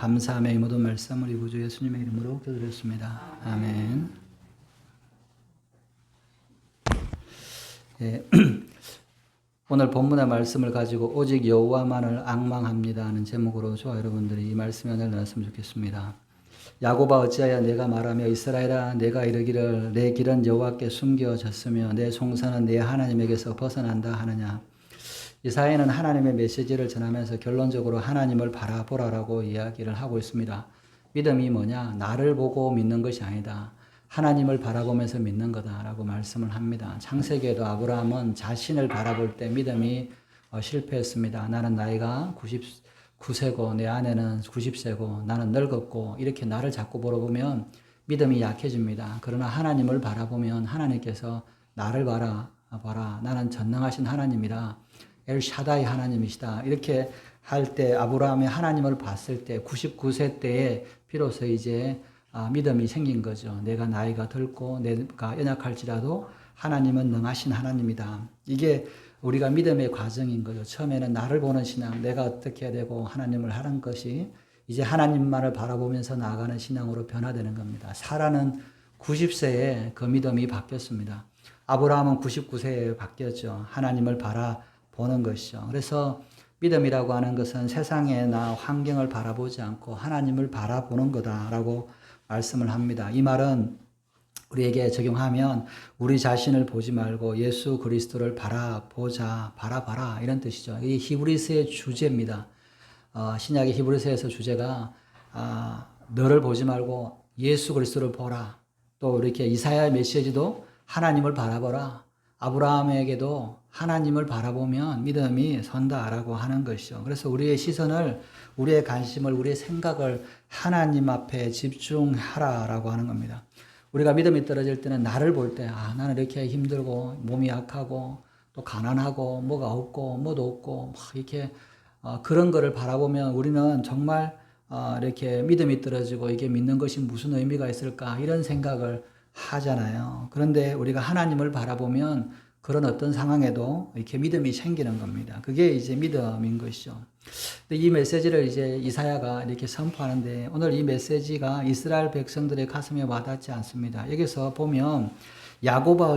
감사함의 모든 말씀 우리 구주 예수님의 이름으로 기도드렸습니다. 아멘. 예, 오늘 본문의 말씀을 가지고 오직 여호와만을 앙망합니다 하는 제목으로 저와 여러분들이 이 말씀을 나눴으면 좋겠습니다. 야곱아 어찌하여 내가 말하며 이스라엘아 내가 이르기를 내 길은 여호와께 숨겨졌으며 내 송사는 내 하나님에게서 벗어난다 하느냐. 이사야는 하나님의 메시지를 전하면서 결론적으로 하나님을 바라보라라고 이야기를 하고 있습니다. 믿음이 뭐냐? 나를 보고 믿는 것이 아니다. 하나님을 바라보면서 믿는 거다라고 말씀을 합니다. 창세기에도 아브라함은 자신을 바라볼 때 믿음이 실패했습니다. 나는 나이가 99세고 내 아내는 90세고 나는 늙었고 이렇게 나를 자꾸 보면 믿음이 약해집니다. 그러나 하나님을 바라보면 하나님께서 나를 봐라. 나는 전능하신 하나님이다. 엘샤다이 하나님이시다. 이렇게 할 때 아브라함이 하나님을 봤을 때 99세 때에 비로소 이제 믿음이 생긴 거죠. 내가 나이가 들고 내가 연약할지라도 하나님은 능하신 하나님이다. 이게 우리가 믿음의 과정인 거죠. 처음에는 나를 보는 신앙, 내가 어떻게 해야 되고 하나님을 하는 것이 이제 하나님만을 바라보면서 나아가는 신앙으로 변화되는 겁니다. 사라는 90세에 그 믿음이 바뀌었습니다. 아브라함은 99세에 바뀌었죠. 하나님을 바라보는 것이죠. 그래서 믿음이라고 하는 것은 세상에나 환경을 바라보지 않고 하나님을 바라보는 거다라고 말씀을 합니다. 이 말은 우리에게 적용하면 우리 자신을 보지 말고 예수 그리스도를 바라봐라 이런 뜻이죠. 이 히브리서의 주제입니다. 신약의 히브리서에서 주제가 너를 보지 말고 예수 그리스도를 보라. 또 이렇게 이사야의 메시지도 하나님을 바라보라. 아브라함에게도 하나님을 바라보면 믿음이 선다라고 하는 것이죠. 그래서 우리의 시선을, 우리의 관심을, 우리의 생각을 하나님 앞에 집중하라라고 하는 겁니다. 우리가 믿음이 떨어질 때는 나를 볼 때, 나는 이렇게 힘들고 몸이 약하고 또 가난하고 뭐가 없고 뭐도 없고 막 이렇게 그런 거를 바라보면 우리는 정말 이렇게 믿음이 떨어지고 이게 믿는 것이 무슨 의미가 있을까 이런 생각을 하잖아요. 그런데 우리가 하나님을 바라보면 그런 어떤 상황에도 이렇게 믿음이 생기는 겁니다. 그게 이제 믿음인 것이죠. 근데 이 메시지를 이제 이사야가 이렇게 선포하는데 오늘 이 메시지가 이스라엘 백성들의 가슴에 와닿지 않습니다. 여기서 보면 야곱아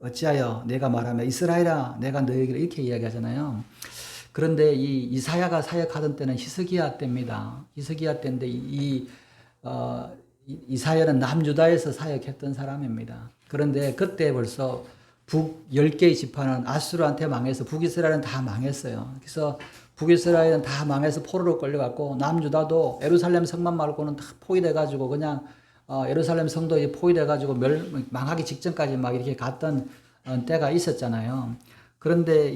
어찌하여 내가 말하며 이스라엘아 내가 너에게 이렇게 이야기하잖아요. 그런데 이 이사야가 사역하던 때는 히스기야 때입니다. 히스기야 때인데 이사야는 남유다에서 사역했던 사람입니다. 그런데 그때 벌써 북 10개의 지파는 아수르한테 망해서 북이스라엘은 다 망했어요. 그래서 북이스라엘은 다 망해서 포로로 끌려갔고 남유다도 예루살렘 성만 말고는 다 포위돼가지고 그냥 예루살렘 성도 포위돼가지고 망하기 직전까지 막 이렇게 갔던 때가 있었잖아요. 그런데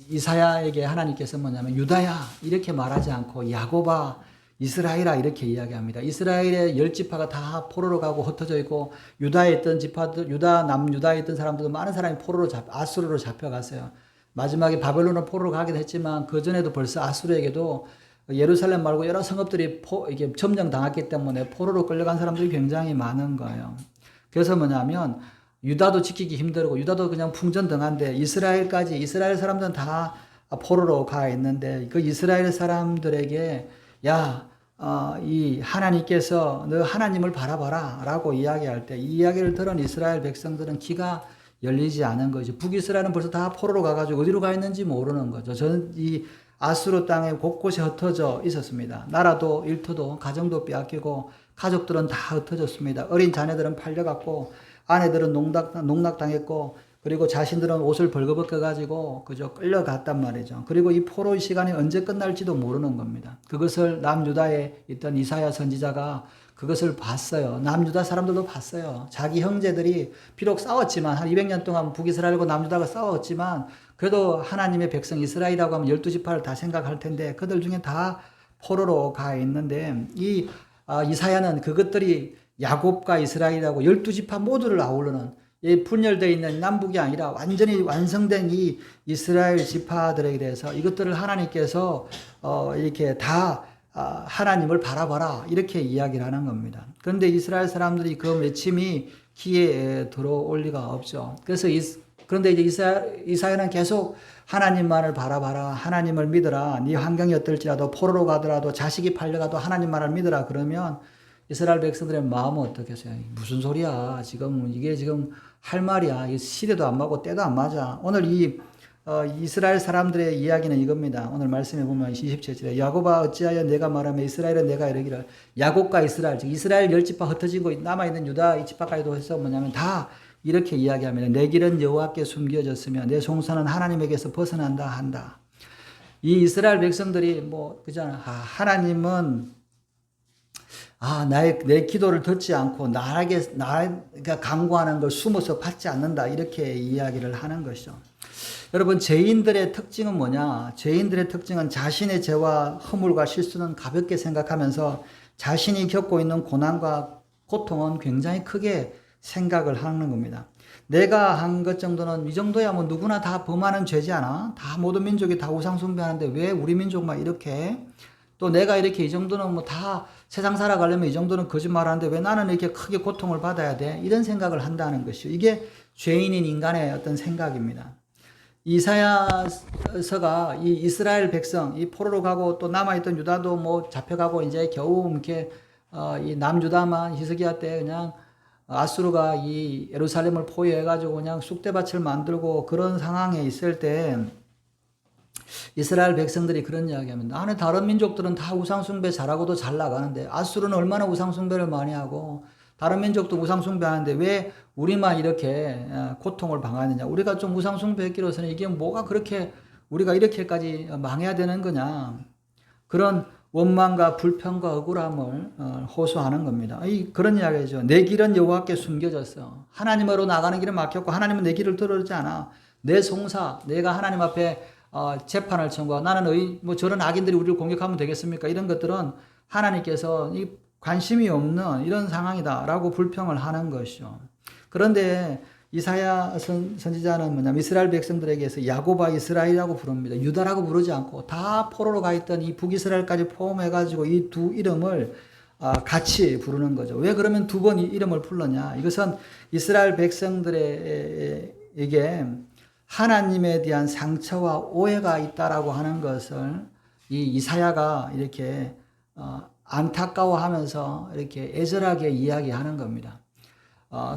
이사야에게 하나님께서 뭐냐면 유다야 이렇게 말하지 않고 야곱아 이스라엘아 이렇게 이야기합니다. 이스라엘의 10지파가 다 포로로 가고 흩어져 있고 유다에 있던 지파들, 남유다에 있던 사람들도 많은 사람이 아수르로 잡혀갔어요. 마지막에 바벨론으로 포로로 가기도 했지만 그 전에도 벌써 아수르에게도 예루살렘 말고 여러 성읍들이 이게 점령당했기 때문에 포로로 끌려간 사람들이 굉장히 많은 거예요. 그래서 뭐냐면 유다도 지키기 힘들고 유다도 그냥 풍전등한데 이스라엘 사람들은 다 포로로 가 있는데 그 이스라엘 사람들에게 이 하나님께서 너 하나님을 바라봐라 라고 이야기할 때 이 이야기를 들은 이스라엘 백성들은 귀가 열리지 않은 거죠. 북이스라엘은 벌써 다 포로로 가가지고 어디로 가 있는지 모르는 거죠. 저는 이 아수르 땅에 곳곳에 흩어져 있었습니다. 나라도 일터도 가정도 빼앗기고 가족들은 다 흩어졌습니다. 어린 자녀들은 팔려갔고 아내들은 농락당했고 그리고 자신들은 옷을 벌거벗겨가지고 그저 끌려갔단 말이죠. 그리고 이 포로의 시간이 언제 끝날지도 모르는 겁니다. 그것을 남유다에 있던 이사야 선지자가 그것을 봤어요. 남유다 사람들도 봤어요. 자기 형제들이 비록 싸웠지만 한 200년 동안 북이스라엘과 남유다가 싸웠지만 그래도 하나님의 백성 이스라엘이라고 하면 12지파를 다 생각할 텐데 그들 중에 다 포로로 가 있는데 이사야는 그것들이 야곱과 이스라엘이라고 12지파 모두를 아우르는 분열되어 있는 남북이 아니라 완전히 완성된 이 이스라엘 지파들에게 대해서 이것들을 하나님께서 이렇게 다 하나님을 바라봐라 이렇게 이야기를 하는 겁니다. 그런데 이스라엘 사람들이 그 외침이 귀에 들어올 리가 없죠. 그래서 그런데 이제 이사야는 계속 하나님만을 바라봐라. 하나님을 믿어라. 네 환경이 어떨지라도 포로로 가더라도 자식이 팔려가도 하나님만을 믿어라. 그러면 이스라엘 백성들의 마음은 어떻겠어요? 무슨 소리야? 이게 지금 할 말이야. 이 시대도 안 맞고 때도 안 맞아. 오늘 이스라엘 사람들의 이야기는 이겁니다. 오늘 말씀해 보면 27절에 야곱아 어찌하여 내가 말하며 이스라엘은 내가 이르기를 야곱과 이스라엘 즉 이스라엘 10지파 흩어지고 남아있는 유다 2지파까지도 해서 뭐냐면 다 이렇게 이야기합니다. 내 길은 여호와께 숨겨졌으며 내 송사는 하나님에게서 벗어난다 한다. 이 이스라엘 백성들이 그잖아. 하나님은 내 기도를 듣지 않고 나가 간구하는 걸 숨어서 받지 않는다. 이렇게 이야기를 하는 것이죠. 여러분, 죄인들의 특징은 뭐냐? 죄인들의 특징은 자신의 죄와 허물과 실수는 가볍게 생각하면서 자신이 겪고 있는 고난과 고통은 굉장히 크게 생각을 하는 겁니다. 내가 한 것 정도는 이 정도야 누구나 다 범하는 죄지 않아? 다 모든 민족이 다 우상 숭배하는데 왜 우리 민족만 이렇게? 또 내가 이렇게 이 정도는 다 세상 살아가려면 이 정도는 거짓말하는데 왜 나는 이렇게 크게 고통을 받아야 돼? 이런 생각을 한다는 것이요. 이게 죄인인 인간의 어떤 생각입니다. 이사야서가 이 이스라엘 백성, 이 포로로 가고 또 남아있던 유다도 잡혀가고 이제 겨우 이렇게 이 남유다만 히스기야 때 그냥 아수르가 이 예루살렘을 포위해가지고 그냥 쑥대밭을 만들고 그런 상황에 있을 때 이스라엘 백성들이 그런 이야기합니다. 나는 다른 민족들은 다 우상숭배 잘하고도 잘 나가는데 아수르는 얼마나 우상숭배를 많이 하고 다른 민족도 우상숭배하는데 왜 우리만 이렇게 고통을 당하느냐. 우리가 좀 우상숭배했기로서는 이게 뭐가 그렇게 우리가 이렇게까지 망해야 되는 거냐. 그런 원망과 불평과 억울함을 호소하는 겁니다. 그런 이야기죠. 내 길은 여호와께 숨겨졌어. 하나님으로 나가는 길은 막혔고 하나님은 내 길을 들어주지 않아. 내 송사, 내가 하나님 앞에 재판을 청구하고 나는 저런 악인들이 우리를 공격하면 되겠습니까? 이런 것들은 하나님께서 관심이 없는 이런 상황이다라고 불평을 하는 것이죠. 그런데 이사야 선지자는 뭐냐면 이스라엘 백성들에게서 야곱아 이스라엘이라고 부릅니다. 유다라고 부르지 않고 다 포로로 가 있던 이 북이스라엘까지 포함해가지고 이 두 이름을 같이 부르는 거죠. 왜 그러면 두 번 이 이름을 불렀냐? 이것은 이스라엘 백성들에게 하나님에 대한 상처와 오해가 있다라고 하는 것을 이 이사야가 이렇게 안타까워하면서 이렇게 애절하게 이야기하는 겁니다.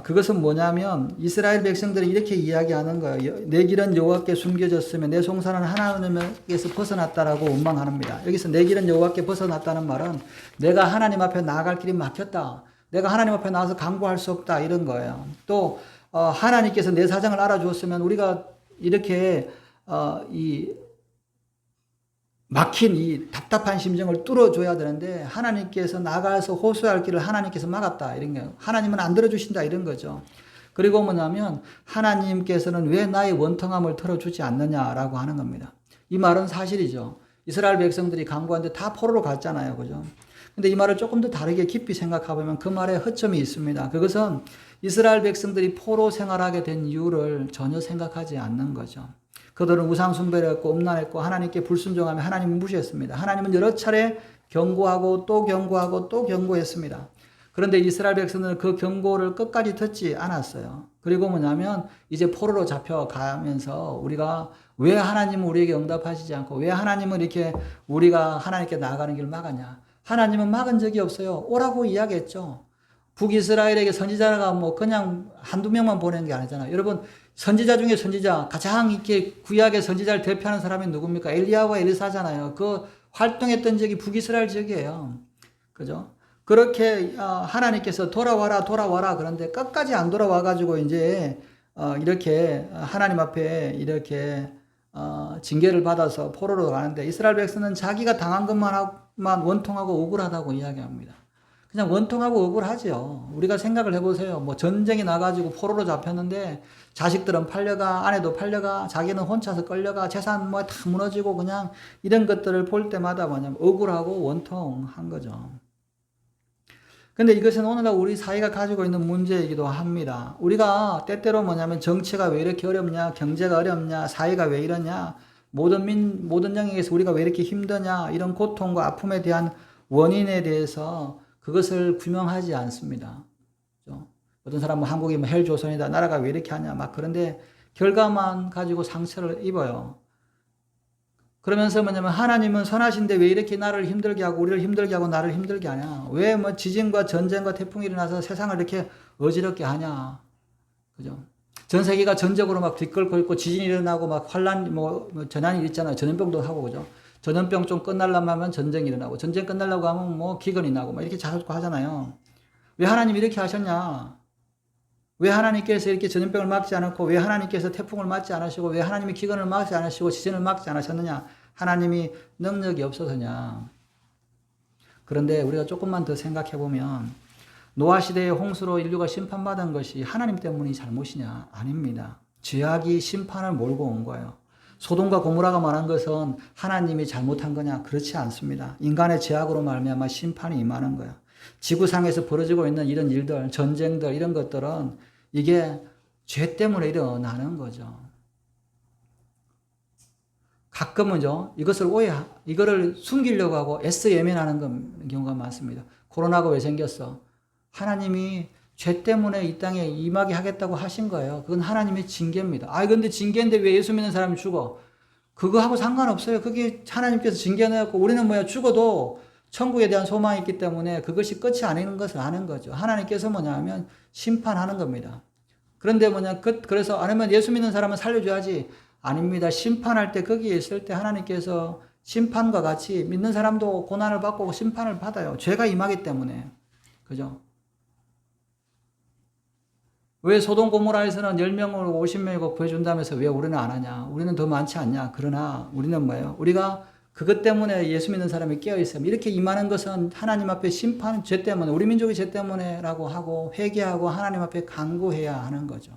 그것은 뭐냐면 이스라엘 백성들이 이렇게 이야기하는 거예요. 내 길은 여호와께 숨겨졌으며 내 송사는 하나님에게서 벗어났다라고 원망합니다. 여기서 내 길은 여호와께 벗어났다는 말은 내가 하나님 앞에 나아갈 길이 막혔다. 내가 하나님 앞에 나와서 간구할 수 없다 이런 거예요. 또 하나님께서 내 사정을 알아주었으면 우리가 이렇게 막힌 이 답답한 심정을 뚫어줘야 되는데 하나님께서 나가서 호소할 길을 하나님께서 막았다 이런 거예요. 하나님은 안 들어주신다 이런 거죠. 그리고 뭐냐면 하나님께서는 왜 나의 원통함을 털어주지 않느냐라고 하는 겁니다. 이 말은 사실이죠. 이스라엘 백성들이 강구한데 다 포로로 갔잖아요. 그죠? 근데 이 말을 조금 더 다르게 깊이 생각해보면 그 말에 허점이 있습니다. 그것은 이스라엘 백성들이 포로 생활하게 된 이유를 전혀 생각하지 않는 거죠. 그들은 우상 숭배를 했고 음란했고 하나님께 불순종하며 하나님을 무시했습니다. 하나님은 여러 차례 경고하고 또 경고하고 또 경고했습니다. 그런데 이스라엘 백성들은 그 경고를 끝까지 듣지 않았어요. 그리고 뭐냐면 이제 포로로 잡혀가면서 우리가 왜 하나님은 우리에게 응답하시지 않고 왜 하나님은 이렇게 우리가 하나님께 나아가는 길을 막았냐. 하나님은 막은 적이 없어요. 오라고 이야기했죠. 북이스라엘에게 선지자가 그냥 한두 명만 보낸 게 아니잖아요. 여러분, 선지자 중에 선지자, 가장 이렇게 구약의 선지자를 대표하는 사람이 누굽니까? 엘리야와 엘리사잖아요. 그 활동했던 지역이 북이스라엘 지역이에요. 그죠? 그렇게 하나님께서 돌아와라. 그런데 끝까지 안 돌아와가지고 이제 이렇게 하나님 앞에 이렇게 징계를 받아서 포로로 가는데 이스라엘 백성은 자기가 당한 것만 원통하고 억울하다고 이야기합니다. 그냥 원통하고 억울하죠. 우리가 생각을 해보세요. 전쟁이 나가지고 포로로 잡혔는데 자식들은 팔려가, 아내도 팔려가, 자기는 혼자서 끌려가, 재산 다 무너지고 그냥 이런 것들을 볼 때마다 뭐냐면 억울하고 원통한 거죠. 근데 이것은 오늘날 우리 사회가 가지고 있는 문제이기도 합니다. 우리가 때때로 뭐냐면 정치가 왜 이렇게 어렵냐, 경제가 어렵냐, 사회가 왜 이러냐, 모든 영역에서 우리가 왜 이렇게 힘드냐, 이런 고통과 아픔에 대한 원인에 대해서 그것을 규명하지 않습니다. 그렇죠? 어떤 사람은 한국이 헬조선이다. 나라가 왜 이렇게 하냐. 그런데 결과만 가지고 상처를 입어요. 그러면서 뭐냐면 하나님은 선하신데 왜 이렇게 나를 힘들게 하고 우리를 힘들게 하고 나를 힘들게 하냐? 왜 뭐 지진과 전쟁과 태풍이 일어나서 세상을 이렇게 어지럽게 하냐? 그죠? 전 세계가 전적으로 막 뒷걸고 있고 지진이 일어나고 막 환란 뭐 전환이 있잖아요. 전염병도 하고 그죠? 전염병 좀 끝날려면 하면 전쟁이 일어나고 전쟁 끝날려고 하면 뭐 기근이 나고 막 이렇게 자꾸 하잖아요. 왜 하나님이 이렇게 하셨냐? 왜 하나님께서 이렇게 전염병을 막지 않았고 왜 하나님께서 태풍을 막지 않으시고 왜 하나님이 기근을 막지 않으시고 지진을 막지 않으셨느냐? 하나님이 능력이 없어서냐? 그런데 우리가 조금만 더 생각해 보면 노아 시대의 홍수로 인류가 심판받은 것이 하나님 때문이 잘못이냐? 아닙니다. 죄악이 심판을 몰고 온 거예요. 소돔과 고모라가 말한 것은 하나님이 잘못한 거냐? 그렇지 않습니다. 인간의 죄악으로 말미암아 심판이 임하는 거예요. 지구상에서 벌어지고 있는 이런 일들, 전쟁들 이런 것들은 이게 죄 때문에 일어나는 거죠. 가끔은요, 이거를 숨기려고 하고 애써 예민하는 경우가 많습니다. 코로나가 왜 생겼어? 하나님이 죄 때문에 이 땅에 임하게 하겠다고 하신 거예요. 그건 하나님의 징계입니다. 근데 징계인데 왜 예수 믿는 사람이 죽어? 그거하고 상관없어요. 그게 하나님께서 징계해놓고 우리는 죽어도 천국에 대한 소망이 있기 때문에 그것이 끝이 아닌 것을 아는 거죠. 하나님께서 뭐냐면 심판하는 겁니다. 그런데 그래서 아니면 예수 믿는 사람은 살려줘야지. 아닙니다. 심판할 때 거기에 있을 때 하나님께서 심판과 같이 믿는 사람도 고난을 받고 심판을 받아요. 죄가 임하기 때문에. 그죠? 왜 소돔 고모라에서는 10명으로 50명이고 구해준다면서 왜 우리는 안 하냐? 우리는 더 많지 않냐? 그러나 우리는 뭐예요? 우리가 그것 때문에 예수 믿는 사람이 깨어있어요. 이렇게 임하는 것은 하나님 앞에 심판, 죄 때문에, 우리 민족의 죄 때문에라고 하고 회개하고 하나님 앞에 간구해야 하는 거죠.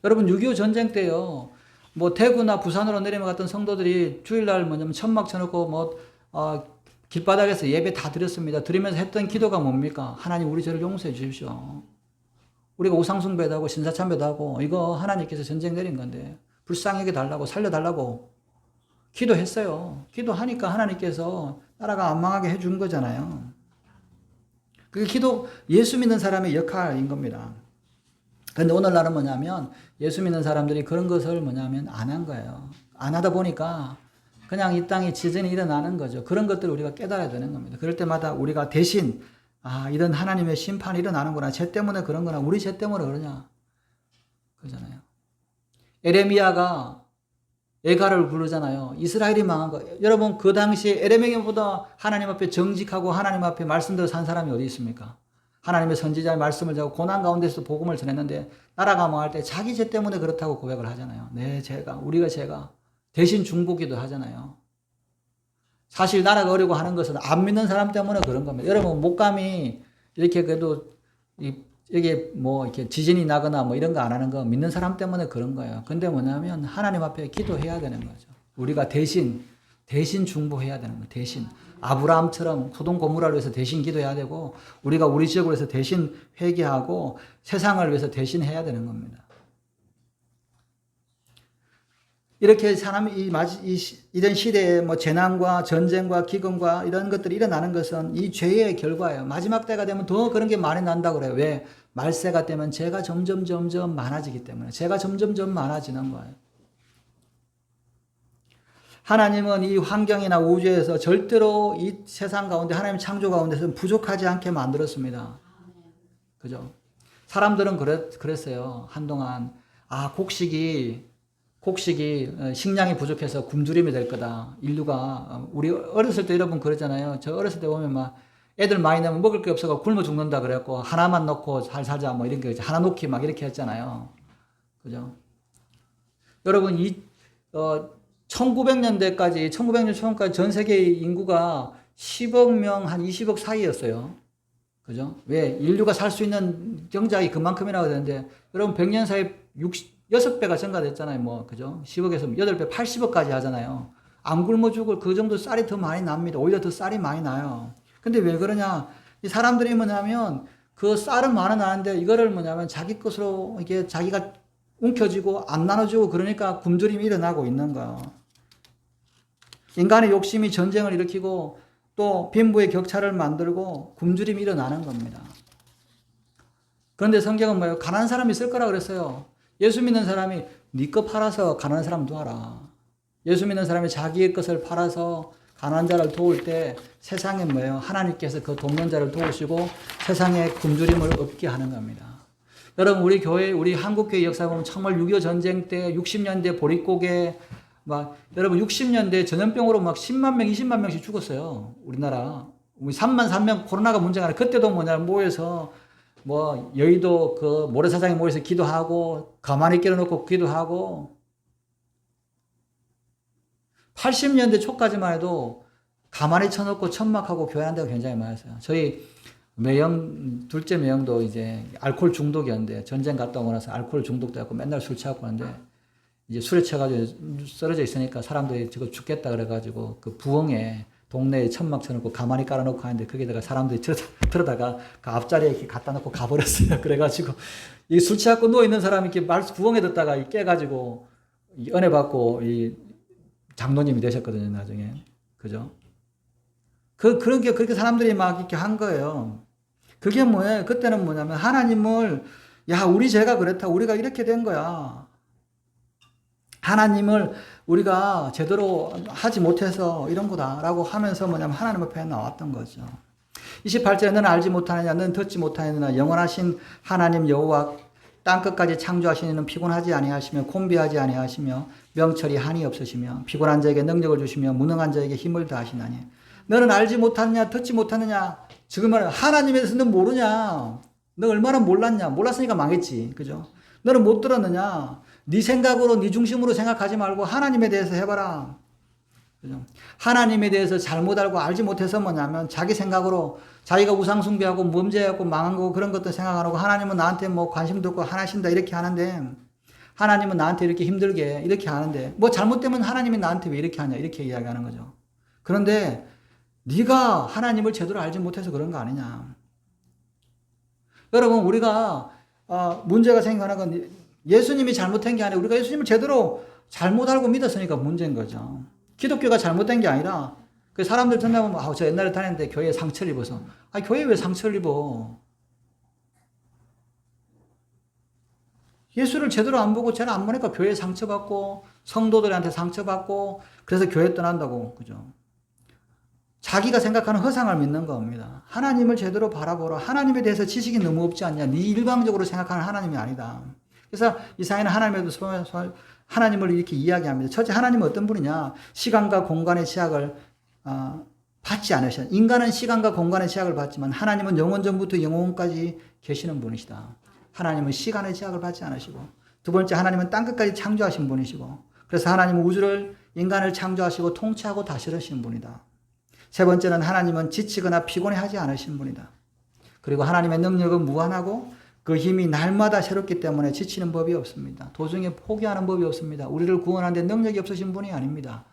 여러분 6.25 전쟁 때요. 대구나 부산으로 내려갔던 성도들이 주일날 천막 쳐놓고 길바닥에서 예배 다 드렸습니다. 드리면서 했던 기도가 뭡니까? 하나님 우리 죄를 용서해 주십시오. 우리가 우상숭배도 하고 신사참배도 하고 이거 하나님께서 전쟁 내린 건데 불쌍하게 달라고 살려달라고 기도했어요. 기도하니까 하나님께서 나라가 안 망하게 해준 거잖아요. 그게 예수 믿는 사람의 역할인 겁니다. 근데 오늘날은 뭐냐면 예수 믿는 사람들이 그런 것을 안 한 거예요. 안 하다 보니까 그냥 이 땅에 지진이 일어나는 거죠. 그런 것들을 우리가 깨달아야 되는 겁니다. 그럴 때마다 우리가 대신 이런 하나님의 심판이 일어나는구나. 죄 때문에 그런 거나 우리 죄 때문에 그러냐. 그러잖아요. 에레미야가 애가를 부르잖아요. 이스라엘이 망한 거. 여러분 그 당시에 에레미야보다 하나님 앞에 정직하고 하나님 앞에 말씀대로 산 사람이 어디 있습니까? 하나님의 선지자의 말씀을 자고 고난 가운데서 복음을 전했는데 나라가 망할 때 자기 죄 때문에 그렇다고 고백을 하잖아요. 우리가 죄가 대신 중보기도 하잖아요. 사실 나라가 어려고 하는 것은 안 믿는 사람 때문에 그런 겁니다. 여러분 목감이 이렇게 그래도 이게 이렇게 지진이 나거나 이런 거 안 하는 거 믿는 사람 때문에 그런 거예요. 근데 뭐냐면 하나님 앞에 기도해야 되는 거죠. 우리가 대신 중보해야 되는 거예요. 대신. 아브라함처럼 소돔 고모라를 위해서 대신 기도해야 되고 우리가 우리 지역을 위해서 대신 회개하고 세상을 위해서 대신 해야 되는 겁니다. 이렇게 사람이 이런 시대에 재난과 전쟁과 기근과 이런 것들이 일어나는 것은 이 죄의 결과예요. 마지막 때가 되면 더 그런 게 많이 난다고 그래요. 왜? 말세가 되면 죄가 점점 많아지기 때문에. 죄가 점점 많아지는 거예요. 하나님은 이 환경이나 우주에서 절대로 이 세상 가운데 하나님 창조 가운데서 부족하지 않게 만들었습니다. 그죠? 사람들은 그랬어요. 한동안 곡식이 식량이 부족해서 굶주림이 될 거다. 인류가 우리 어렸을 때 여러분 그랬잖아요. 저 어렸을 때 보면 애들 많이 넣으면 먹을 게 없어서 굶어 죽는다 그랬고 하나만 넣고 잘 살자 이런 게 하나 놓기 이렇게 했잖아요. 그죠? 여러분 1900년대까지 1900년 초반까지 전 세계 인구가 10억 명 한 20억 사이였어요. 그죠? 왜? 인류가 살 수 있는 경작이 그만큼이라고 되는데 여러분 100년 사이에 6배가 증가됐잖아요. 그죠? 10억에서 8배, 80억까지 하잖아요. 안 굶어 죽을 그 정도 쌀이 더 많이 납니다. 오히려 더 쌀이 많이 나요. 근데 왜 그러냐? 이 사람들이 그 쌀은 많이 나는데 이거를 자기 것으로 이게 자기가 움켜쥐고 안 나눠주고 그러니까 굶주림이 일어나고 있는 거예요. 인간의 욕심이 전쟁을 일으키고 또 빈부의 격차를 만들고 굶주림이 일어나는 겁니다. 그런데 성경은 뭐예요? 가난한 사람이 있을 거라 그랬어요. 예수 믿는 사람이 네 거 팔아서 가난한 사람 도와라. 예수 믿는 사람이 자기의 것을 팔아서 가난한 자를 도울 때 세상에 뭐예요? 하나님께서 그 돕는 자를 도우시고 세상에 굶주림을 없게 하는 겁니다. 여러분, 우리 교회, 우리 한국교회 역사 보면 정말 6.25 전쟁 때 60년대 보릿고개 여러분 60년대 전염병으로 10만 명, 20만 명씩 죽었어요. 우리나라. 우리 3만 3명 코로나가 문제가 아니라 그때도 모여서 여의도 그 모래사장에 모여서 기도하고 가만히 끼워놓고 기도하고 80년대 초까지만 해도 가만히 쳐놓고 천막하고 교회하는 데가 굉장히 많았어요. 저희 둘째 매형도 이제 알코올 중독이었는데 전쟁 갔다 오고 나서 알코올 중독돼갖고 맨날 술 취하고 하는데 이제 술에 취해가지고 쓰러져 있으니까 사람들이 저거 죽겠다 그래가지고 그 부엉에 동네에 천막 쳐놓고 가만히 깔아놓고 하는데 거기다가 사람들이 들어다가 그 앞자리에 이렇게 갖다 놓고 가버렸어요. 그래가지고 이 술 취하고 누워있는 사람이 이렇게 부엉에 듣다가 깨가지고 은혜 받고 이 장로님이 되셨거든요, 나중에. 그죠? 그렇게 사람들이 막 이렇게 한 거예요. 그게 뭐예요? 그때는 뭐냐면 하나님을, 우리 죄가 그렇다. 우리가 이렇게 된 거야. 하나님을 우리가 제대로 하지 못해서 이런 거다라고 하면서 뭐냐면 하나님 앞에 나왔던 거죠. 28절에 너는 알지 못하느냐, 너는 듣지 못하느냐, 영원하신 하나님 여호와 땅끝까지 창조하신 이는 피곤하지 아니하시며 곤비하지 아니하시며 명철이 한이 없으시며 피곤한 자에게 능력을 주시며 무능한 자에게 힘을 다하시나니 너는 알지 못하느냐, 듣지 못하느냐. 지금은 하나님에 대해서 너 모르냐, 너 얼마나 몰랐냐, 몰랐으니까 망했지, 그죠? 너는 못 들었느냐, 네 생각으로 네 중심으로 생각하지 말고 하나님에 대해서 해봐라, 그죠? 하나님에 대해서 잘못 알고 알지 못해서 뭐냐면 자기 생각으로 자기가 우상숭배하고 범죄하고 망한 거고 그런 것도 생각 안 하고 하나님은 나한테 관심도 없고 하나신다 이렇게 하는데, 하나님은 나한테 이렇게 힘들게 이렇게 하는데 잘못되면 하나님이 나한테 왜 이렇게 하냐 이렇게 이야기하는 거죠. 그런데 네가 하나님을 제대로 알지 못해서 그런 거 아니냐. 여러분, 우리가 문제가 생겨나는 건 예수님이 잘못한 게 아니라 우리가 예수님을 제대로 잘못 알고 믿었으니까 문제인 거죠. 기독교가 잘못된 게 아니라 그 사람들 듣나보면 저 옛날에 다녔는데 교회에 상처를 입어서. 교회에 왜 상처를 입어? 예수를 제대로 안 보고 죄를 안 보니까 교회에 상처받고 성도들한테 상처받고 그래서 교회 떠난다고, 그죠? 자기가 생각하는 허상을 믿는 겁니다. 하나님을 제대로 바라보라. 하나님에 대해서 지식이 너무 없지 않냐. 네 일방적으로 생각하는 하나님이 아니다. 그래서 이사야는 하나님을 이렇게 이야기합니다. 첫째, 하나님은 어떤 분이냐. 시간과 공간의 제약을 받지 않으셔. 인간은 시간과 공간의 제약을 받지만 하나님은 영원 전부터 영원까지 계시는 분이시다. 하나님은 시간의 제약을 받지 않으시고, 두 번째, 하나님은 땅끝까지 창조하신 분이시고, 그래서 하나님은 우주를, 인간을 창조하시고 통치하고 다스리시는 분이다. 세 번째는 하나님은 지치거나 피곤해하지 않으신 분이다. 그리고 하나님의 능력은 무한하고 그 힘이 날마다 새롭기 때문에 지치는 법이 없습니다. 도중에 포기하는 법이 없습니다. 우리를 구원하는 데 능력이 없으신 분이 아닙니다.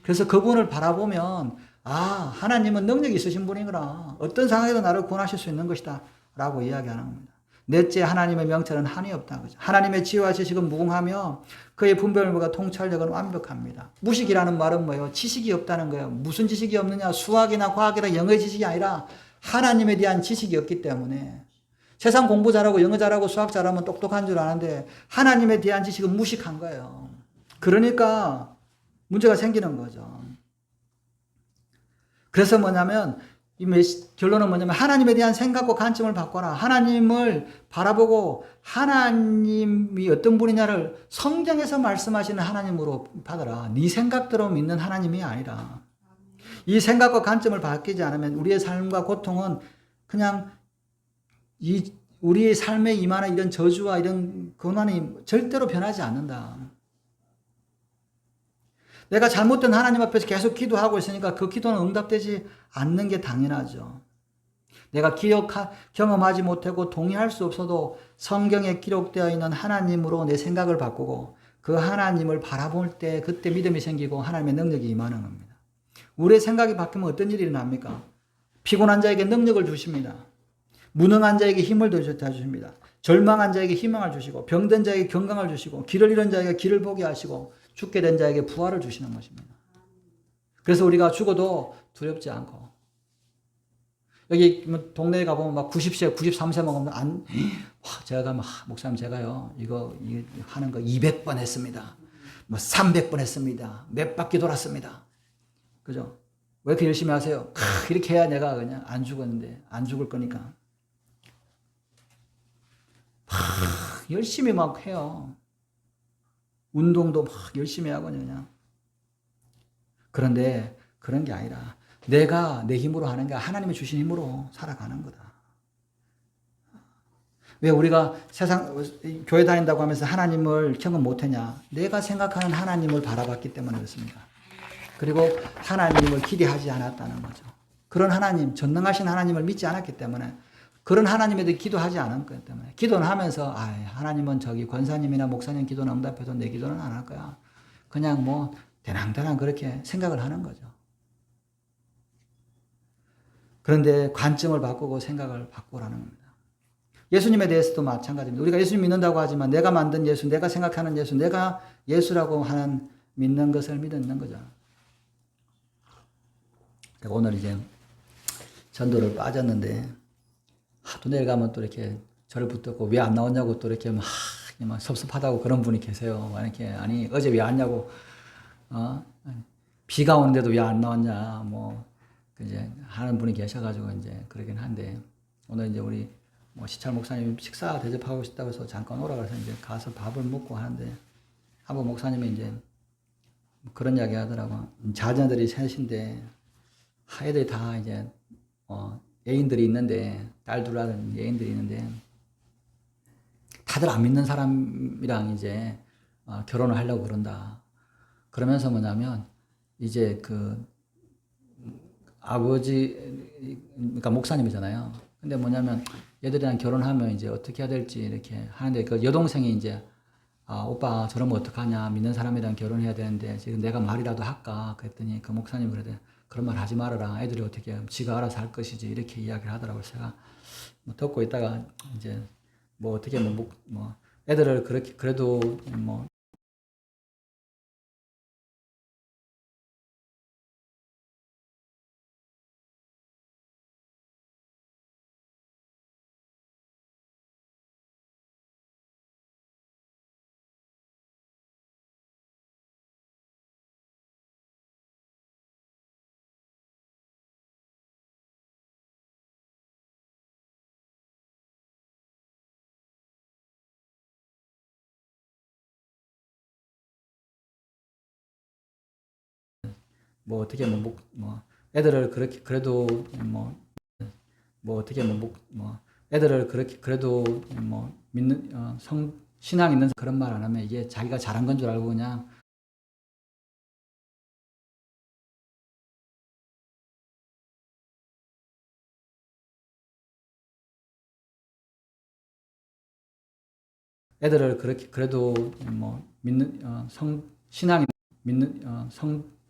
그래서 그분을 바라보면 하나님은 능력이 있으신 분이구나. 어떤 상황에도 나를 구원하실 수 있는 것이다 라고 이야기하는 겁니다. 넷째, 하나님의 명철은 한이 없다. 하나님의 지혜와 지식은 무궁하며 그의 분별력과 통찰력은 완벽합니다. 무식이라는 말은 뭐예요? 지식이 없다는 거예요. 무슨 지식이 없느냐? 수학이나 과학이나 영어의 지식이 아니라 하나님에 대한 지식이 없기 때문에. 세상 공부 잘하고 영어 잘하고 수학 잘하면 똑똑한 줄 아는데 하나님에 대한 지식은 무식한 거예요. 그러니까 문제가 생기는 거죠. 그래서 뭐냐면 결론은 뭐냐면 하나님에 대한 생각과 관점을 바꿔라. 하나님을 바라보고 하나님이 어떤 분이냐를 성경에서 말씀하시는 하나님으로 받아라. 네 생각대로 믿는 하나님이 아니라. 이 생각과 관점을 바뀌지 않으면 우리의 삶과 고통은 그냥 우리의 삶에 임하는 이런 저주와 이런 고난이 절대로 변하지 않는다. 내가 잘못된 하나님 앞에서 계속 기도하고 있으니까 그 기도는 응답되지 않는 게 당연하죠. 내가 경험하지 못하고 동의할 수 없어도 성경에 기록되어 있는 하나님으로 내 생각을 바꾸고 그 하나님을 바라볼 때 그때 믿음이 생기고 하나님의 능력이 임하는 겁니다. 우리의 생각이 바뀌면 어떤 일이 일어납니까? 피곤한 자에게 능력을 주십니다. 무능한 자에게 힘을 주십니다. 절망한 자에게 희망을 주시고 병든 자에게 건강을 주시고 길을 잃은 자에게 길을 보게 하시고 죽게 된 자에게 부활을 주시는 것입니다. 그래서 우리가 죽어도 두렵지 않고, 여기 동네에 가보면 막 90세, 93세 먹으면 제가 가면 목사님 제가요 이거 하는 거 200번 했습니다. 뭐 300번 했습니다. 몇 바퀴 돌았습니다. 그죠? 왜 이렇게 열심히 하세요? 이렇게 해야 내가 그냥 안 죽었는데, 안 죽을 거니까. 열심히 막 해요. 운동도 막 열심히 하거든요, 그냥. 그런데 그런 게 아니라 내가 내 힘으로 하는 게 하나님이 주신 힘으로 살아가는 거다. 왜 우리가 세상 교회 다닌다고 하면서 하나님을 경험 못했냐? 내가 생각하는 하나님을 바라봤기 때문에 그렇습니다. 그리고 하나님을 기대하지 않았다는 거죠. 그런 하나님, 전능하신 하나님을 믿지 않았기 때문에 그런 하나님에 대해 기도하지 않았기 때문에 기도는 하면서 하나님은 저기 권사님이나 목사님 기도는 응답해도 내 기도는 안 할 거야. 그냥 뭐 대낭대낭 그렇게 생각을 하는 거죠. 그런데 관점을 바꾸고 생각을 바꾸라는 겁니다. 예수님에 대해서도 마찬가지입니다. 우리가 예수님 믿는다고 하지만 내가 만든 예수, 내가 생각하는 예수, 내가 예수라고 하는 믿는 것을 믿는 거죠. 오늘 이제 전도를 빠졌는데 하도 내일 가면 또 이렇게 저를 붙들고 왜 안 나왔냐고 또 이렇게 막 섭섭하다고 그런 분이 계세요. 이렇게 아니 어제 왜 왔냐고 비가 오는데도 왜 안 나왔냐 뭐 이제 하는 분이 계셔가지고 이제 그러긴 한데 오늘 이제 우리 뭐 시찰 목사님 식사 대접하고 싶다고 해서 잠깐 오라 그래서 이제 가서 밥을 먹고 하는데 한번 목사님이 이제 그런 이야기 하더라고. 자녀들이 셋인데 애들이 다 이제 애인들이 있는데 딸 둘라는 애인들이 있는데 다들 안 믿는 사람이랑 이제 결혼을 하려고 그런다. 그러면서 뭐냐면 이제 그 아버지 그러니까 목사님이잖아요. 근데 뭐냐면 얘들이랑 결혼하면 이제 어떻게 해야 될지 이렇게 하는데 그 여동생이 이제 오빠 저러면 어떡하냐 믿는 사람이랑 결혼해야 되는데 지금 내가 말이라도 할까 그랬더니 그 목사님 그러더니 그런 말 하지 말아라 애들이 어떻게 지가 알아서 할 것이지 이렇게 이야기를 하더라고요. 제가 뭐 듣고 있다가 이제 뭐 어떻게 뭐 애들을 그렇게 그래도 뭐 뭐 어떻게 뭐 애들을 그렇게 그래도 뭐 어떻게 뭐 애들을 그렇게 그래도 뭐 믿는 신앙 있는 그런 말 안 하면 이게 자기가 잘한 건 줄 알고 그냥 애들을 그렇게 그래도 뭐 믿는 신앙 믿는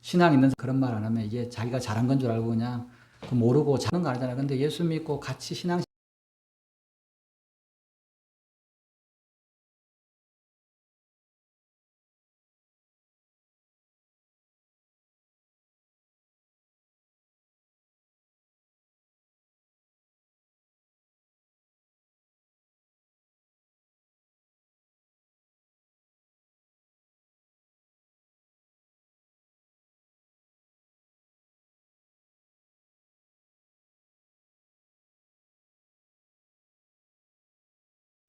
신앙 있는 그런 말 안 하면 이게 자기가 잘한 건 줄 알고 그냥 그 모르고 자는 거 아니잖아요. 근데 예수 믿고 같이 신앙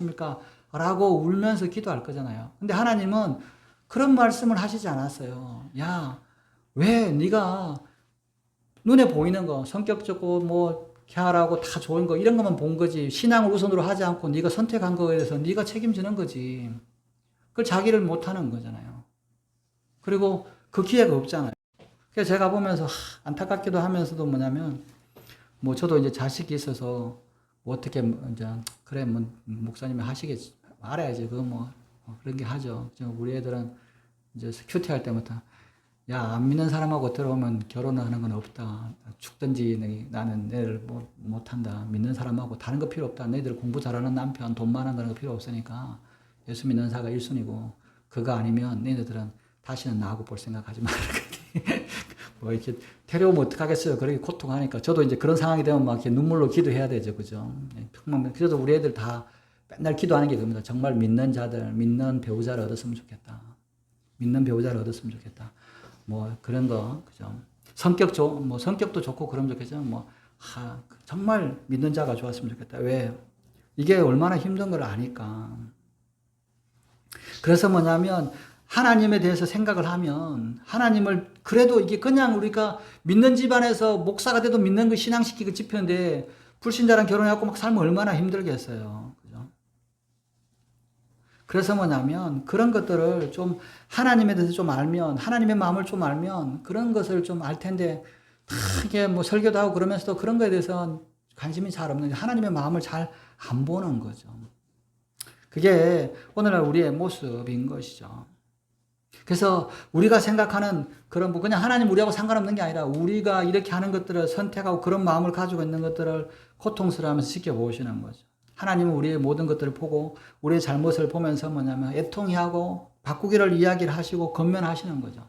입니까? 라고 울면서 기도할 거잖아요. 근데 하나님은 그런 말씀을 하시지 않았어요. 야, 왜 네가 눈에 보이는 거, 성격적으로 뭐 쾌활하고 다 좋은 거 이런 것만 본 거지. 신앙을 우선으로 하지 않고 네가 선택한 거에 대해서 네가 책임지는 거지. 그걸 자기를 못 하는 거잖아요. 그리고 그 기회가 없잖아요. 그래서 제가 보면서 안타깝기도 하면서도 뭐냐면 뭐 저도 이제 자식이 있어서 뭐 어떻게 이제 그래 뭐 목사님이 하시겠지 알아야지 그거 뭐 그런 게 하죠. 우리 애들은 이제 큐티할 때부터 야 안 믿는 사람하고 들어오면 결혼하는 건 없다. 죽든지 나는 애를 못한다. 믿는 사람하고 다른 거 필요 없다. 너희들 공부 잘하는 남편 돈 많은 거 필요 없으니까 예수 믿는 사가 1순위고 그거 아니면 너희들은 다시는 나하고 볼 생각하지 말라. 뭐 이렇게 데려오면 어떡하겠어요. 그렇게 고통하니까. 저도 이제 그런 상황이 되면 막 이렇게 눈물로 기도해야 되죠. 그죠? 그래도 우리 애들 다 맨날 기도하는 게 그겁니다. 정말 믿는 자들, 믿는 배우자를 얻었으면 좋겠다. 믿는 배우자를 얻었으면 좋겠다. 뭐 그런 거 그죠. 뭐 성격도 좋고 그러면 좋겠지만 정말 믿는 자가 좋았으면 좋겠다. 왜? 이게 얼마나 힘든 걸 아니까. 그래서 뭐냐면 하나님에 대해서 생각을 하면 하나님을 그래도 이게 그냥 우리가 믿는 집안에서 목사가 돼도 믿는 거 신앙시키고 집회인데 불신자랑 결혼해갖고 막 살면 얼마나 힘들겠어요. 그죠? 그래서 뭐냐면 그런 것들을 좀 하나님에 대해서 좀 알면 하나님의 마음을 좀 알면 그런 것을 좀 알 텐데 이게 뭐 설교도 하고 그러면서도 그런 거에 대해서 관심이 잘 없는 하나님의 마음을 잘 안 보는 거죠. 그게 오늘날 우리의 모습인 것이죠. 그래서 우리가 생각하는 그런 그냥 하나님 우리하고 상관없는 게 아니라 우리가 이렇게 하는 것들을 선택하고 그런 마음을 가지고 있는 것들을 고통스러워하면서 지켜보시는 거죠. 하나님은 우리의 모든 것들을 보고 우리의 잘못을 보면서 뭐냐면 애통해하고 바꾸기를 이야기를 하시고 권면하시는 거죠.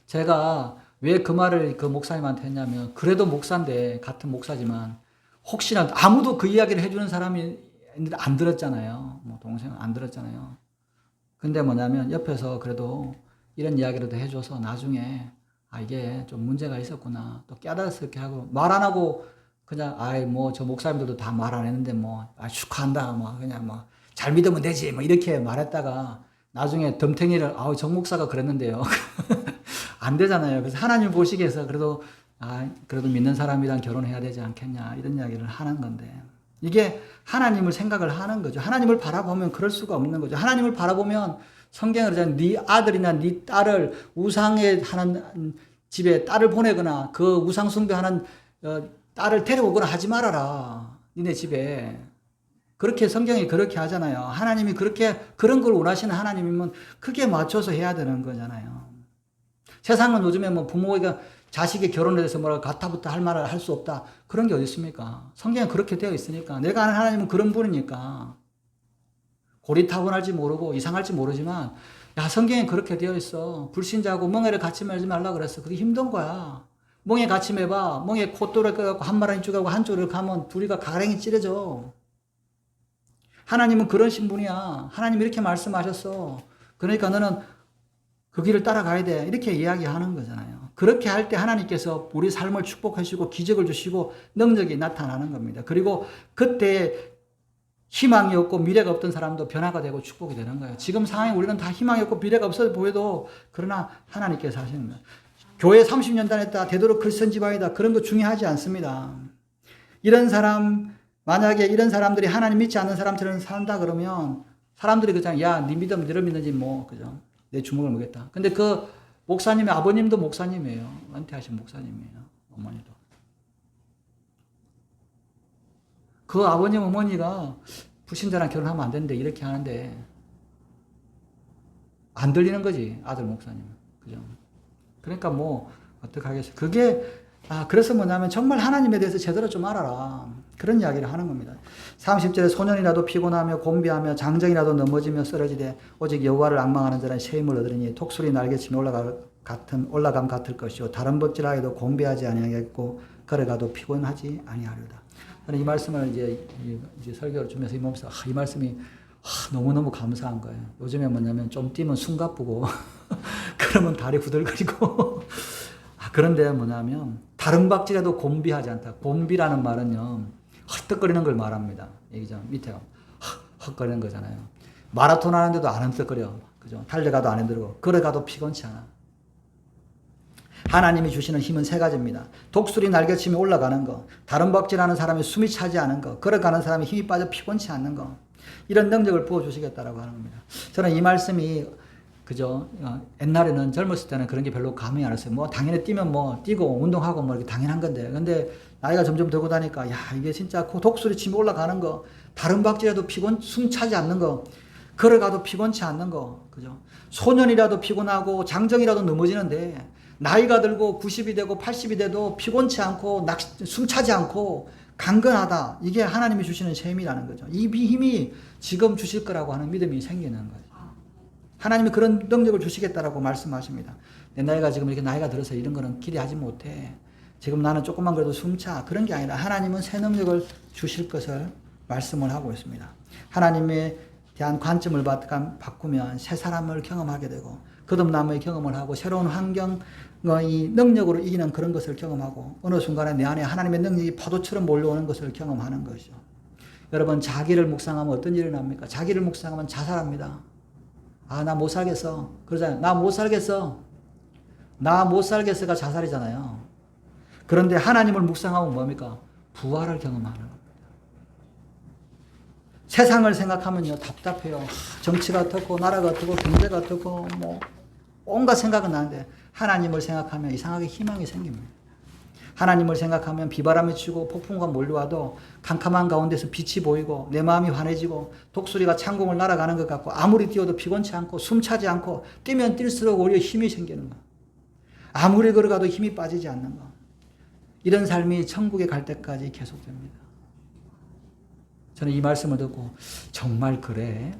제가 왜 그 말을 그 목사님한테 했냐면 그래도 목사인데 같은 목사지만 혹시나 아무도 그 이야기를 해주는 사람이 안 들었잖아요. 뭐 동생은 안 들었잖아요. 근데 뭐냐면 옆에서 그래도 이런 이야기라도 해줘서 나중에 이게 좀 문제가 있었구나 또 깨달았을 이렇게 하고 말 안 하고 그냥 뭐 저 목사님들도 다 말 안 했는데 축하한다 뭐 그냥 뭐 잘 믿으면 되지 뭐 이렇게 말했다가 나중에 덤탱이를 정 목사가 그랬는데요. 안 되잖아요. 그래서 하나님 보시기에서 그래도 그래도 믿는 사람이랑 결혼해야 되지 않겠냐 이런 이야기를 하는 건데 이게 하나님을 생각을 하는 거죠. 하나님을 바라보면 그럴 수가 없는 거죠. 하나님을 바라보면 성경을 그러잖아요. 네 아들이나 네 딸을 우상에 하는 집에 딸을 보내거나 그 우상 숭배하는 딸을 데려오거나 하지 말아라. 니네 집에. 그렇게 성경이 그렇게 하잖아요. 하나님이 그런 걸 원하시는 하나님이면 크게 맞춰서 해야 되는 거잖아요. 세상은 요즘에 뭐 부모가 자식이 결혼을 해서 가타부타 할 말을 할 수 없다. 그런 게 어디 있습니까? 성경에 그렇게 되어 있으니까. 내가 아는 하나님은 그런 분이니까. 고리타분할지 모르고 이상할지 모르지만 성경에 그렇게 되어 있어. 불신자하고 멍에를 같이 매지 말라 그랬어. 그게 힘든 거야. 멍에 같이 매봐. 멍에 콧돌을 껴갖고 한 마리 이쪽하고 한쪽을 가면 둘이가 가랭이 찌르죠. 하나님은 그런 신분이야. 하나님 이렇게 말씀하셨어. 그러니까 너는 그 길을 따라가야 돼. 이렇게 이야기하는 거잖아요. 그렇게 할 때 하나님께서 우리 삶을 축복해 주시고 기적을 주시고 능력이 나타나는 겁니다. 그리고 그때 희망이 없고 미래가 없던 사람도 변화가 되고 축복이 되는 거예요. 지금 상황에 우리는 다 희망이 없고 미래가 없어 보여도 그러나 하나님께서 하시는 거예요. 교회 30년 다녔다. 되도록 크리스천 집안이다. 그런 거 중요하지 않습니다. 만약에 이런 사람들이 하나님 믿지 않는 사람처럼 산다 그러면 사람들이 그냥 네 믿음 너를 믿는지 그죠? 내 주먹을 먹겠다. 근데 그 목사님의 아버님도 목사님이에요. 은퇴하신 목사님이에요. 어머니도. 그 아버님 어머니가 불신자랑 결혼하면 안 되는데 이렇게 하는데 안 들리는 거지. 아들 목사님은. 그죠? 그러니까 어떻게 하겠어요. 그게 그래서 뭐냐면 정말 하나님에 대해서 제대로 좀 알아라. 그런 이야기를 하는 겁니다. 30절에 소년이라도 피곤하며 곤비하며 장정이라도 넘어지며 쓰러지되 오직 여호와를 앙망하는 자는 새 힘을 얻으리니 독수리 날개치며 올라감 같을 것이요 다른 법질하여도 곤비하지 아니하겠고 걸어가도 피곤하지 아니하리로다. 저는 이 말씀을 이제 설교를 주면서 이 말씀이 너무너무 감사한 거예요. 요즘에 뭐냐면 좀 뛰면 숨가쁘고 그러면 다리 후들거리고 그런데 뭐냐면 다른 박질에도 곤비하지 않다. 곤비라는 말은요 헐떡거리는 걸 말합니다. 여기죠 밑에가 헉거리는 거잖아요. 마라톤 하는데도 안 헐떡거려. 그죠? 달려가도 안 힘들고 걸어가도 피곤치 않아. 하나님이 주시는 힘은 세 가지입니다. 독수리 날개치며 올라가는 거, 다른 박질하는 사람이 숨이 차지 않은 거, 걸어가는 사람이 힘이 빠져 피곤치 않는 거, 이런 능력을 부어주시겠다라고 하는 겁니다. 저는 이 말씀이 그죠? 옛날에는 젊었을 때는 그런 게 별로 감이 안 왔어요. 당연히 뛰면 뛰고 운동하고 이렇게 당연한 건데. 근데 나이가 점점 들고 다니까, 이게 진짜 독수리 치며 올라가는 거, 다른 박질해도 숨 차지 않는 거, 걸어가도 피곤치 않는 거, 그죠? 소년이라도 피곤하고 장정이라도 넘어지는데, 나이가 들고 90이 되고 80이 돼도 피곤치 않고 숨 차지 않고 강건하다. 이게 하나님이 주시는 힘이라는 거죠. 이 힘이 지금 주실 거라고 하는 믿음이 생기는 거죠. 하나님이 그런 능력을 주시겠다라고 말씀하십니다. 내 나이가 지금 이렇게 나이가 들어서 이런 거는 기대하지 못해. 지금 나는 조금만 그래도 숨차. 그런 게 아니라 하나님은 새 능력을 주실 것을 말씀을 하고 있습니다. 하나님에 대한 관점을 바꾸면 새 사람을 경험하게 되고 거듭남의 경험을 하고 새로운 환경의 능력으로 이기는 그런 것을 경험하고 어느 순간에 내 안에 하나님의 능력이 파도처럼 몰려오는 것을 경험하는 것이죠. 여러분 자기를 묵상하면 어떤 일이 납니까? 자기를 묵상하면 자살합니다. 아, 나 못 살겠어. 그러잖아요. 나 못 살겠어. 나 못 살겠어가 자살이잖아요. 그런데 하나님을 묵상하면 뭡니까? 부활을 경험하는 겁니다. 세상을 생각하면요 답답해요. 정치가 어떻고 나라가 어떻고 경제가 어떻고 뭐 온갖 생각은 나는데 하나님을 생각하면 이상하게 희망이 생깁니다. 하나님을 생각하면 비바람이 치고 폭풍과 몰려와도 캄캄한 가운데서 빛이 보이고 내 마음이 환해지고 독수리가 창공을 날아가는 것 같고 아무리 뛰어도 피곤치 않고 숨차지 않고 뛰면 뛸수록 오히려 힘이 생기는 것. 아무리 걸어가도 힘이 빠지지 않는 것. 이런 삶이 천국에 갈 때까지 계속됩니다. 저는 이 말씀을 듣고 정말 그래?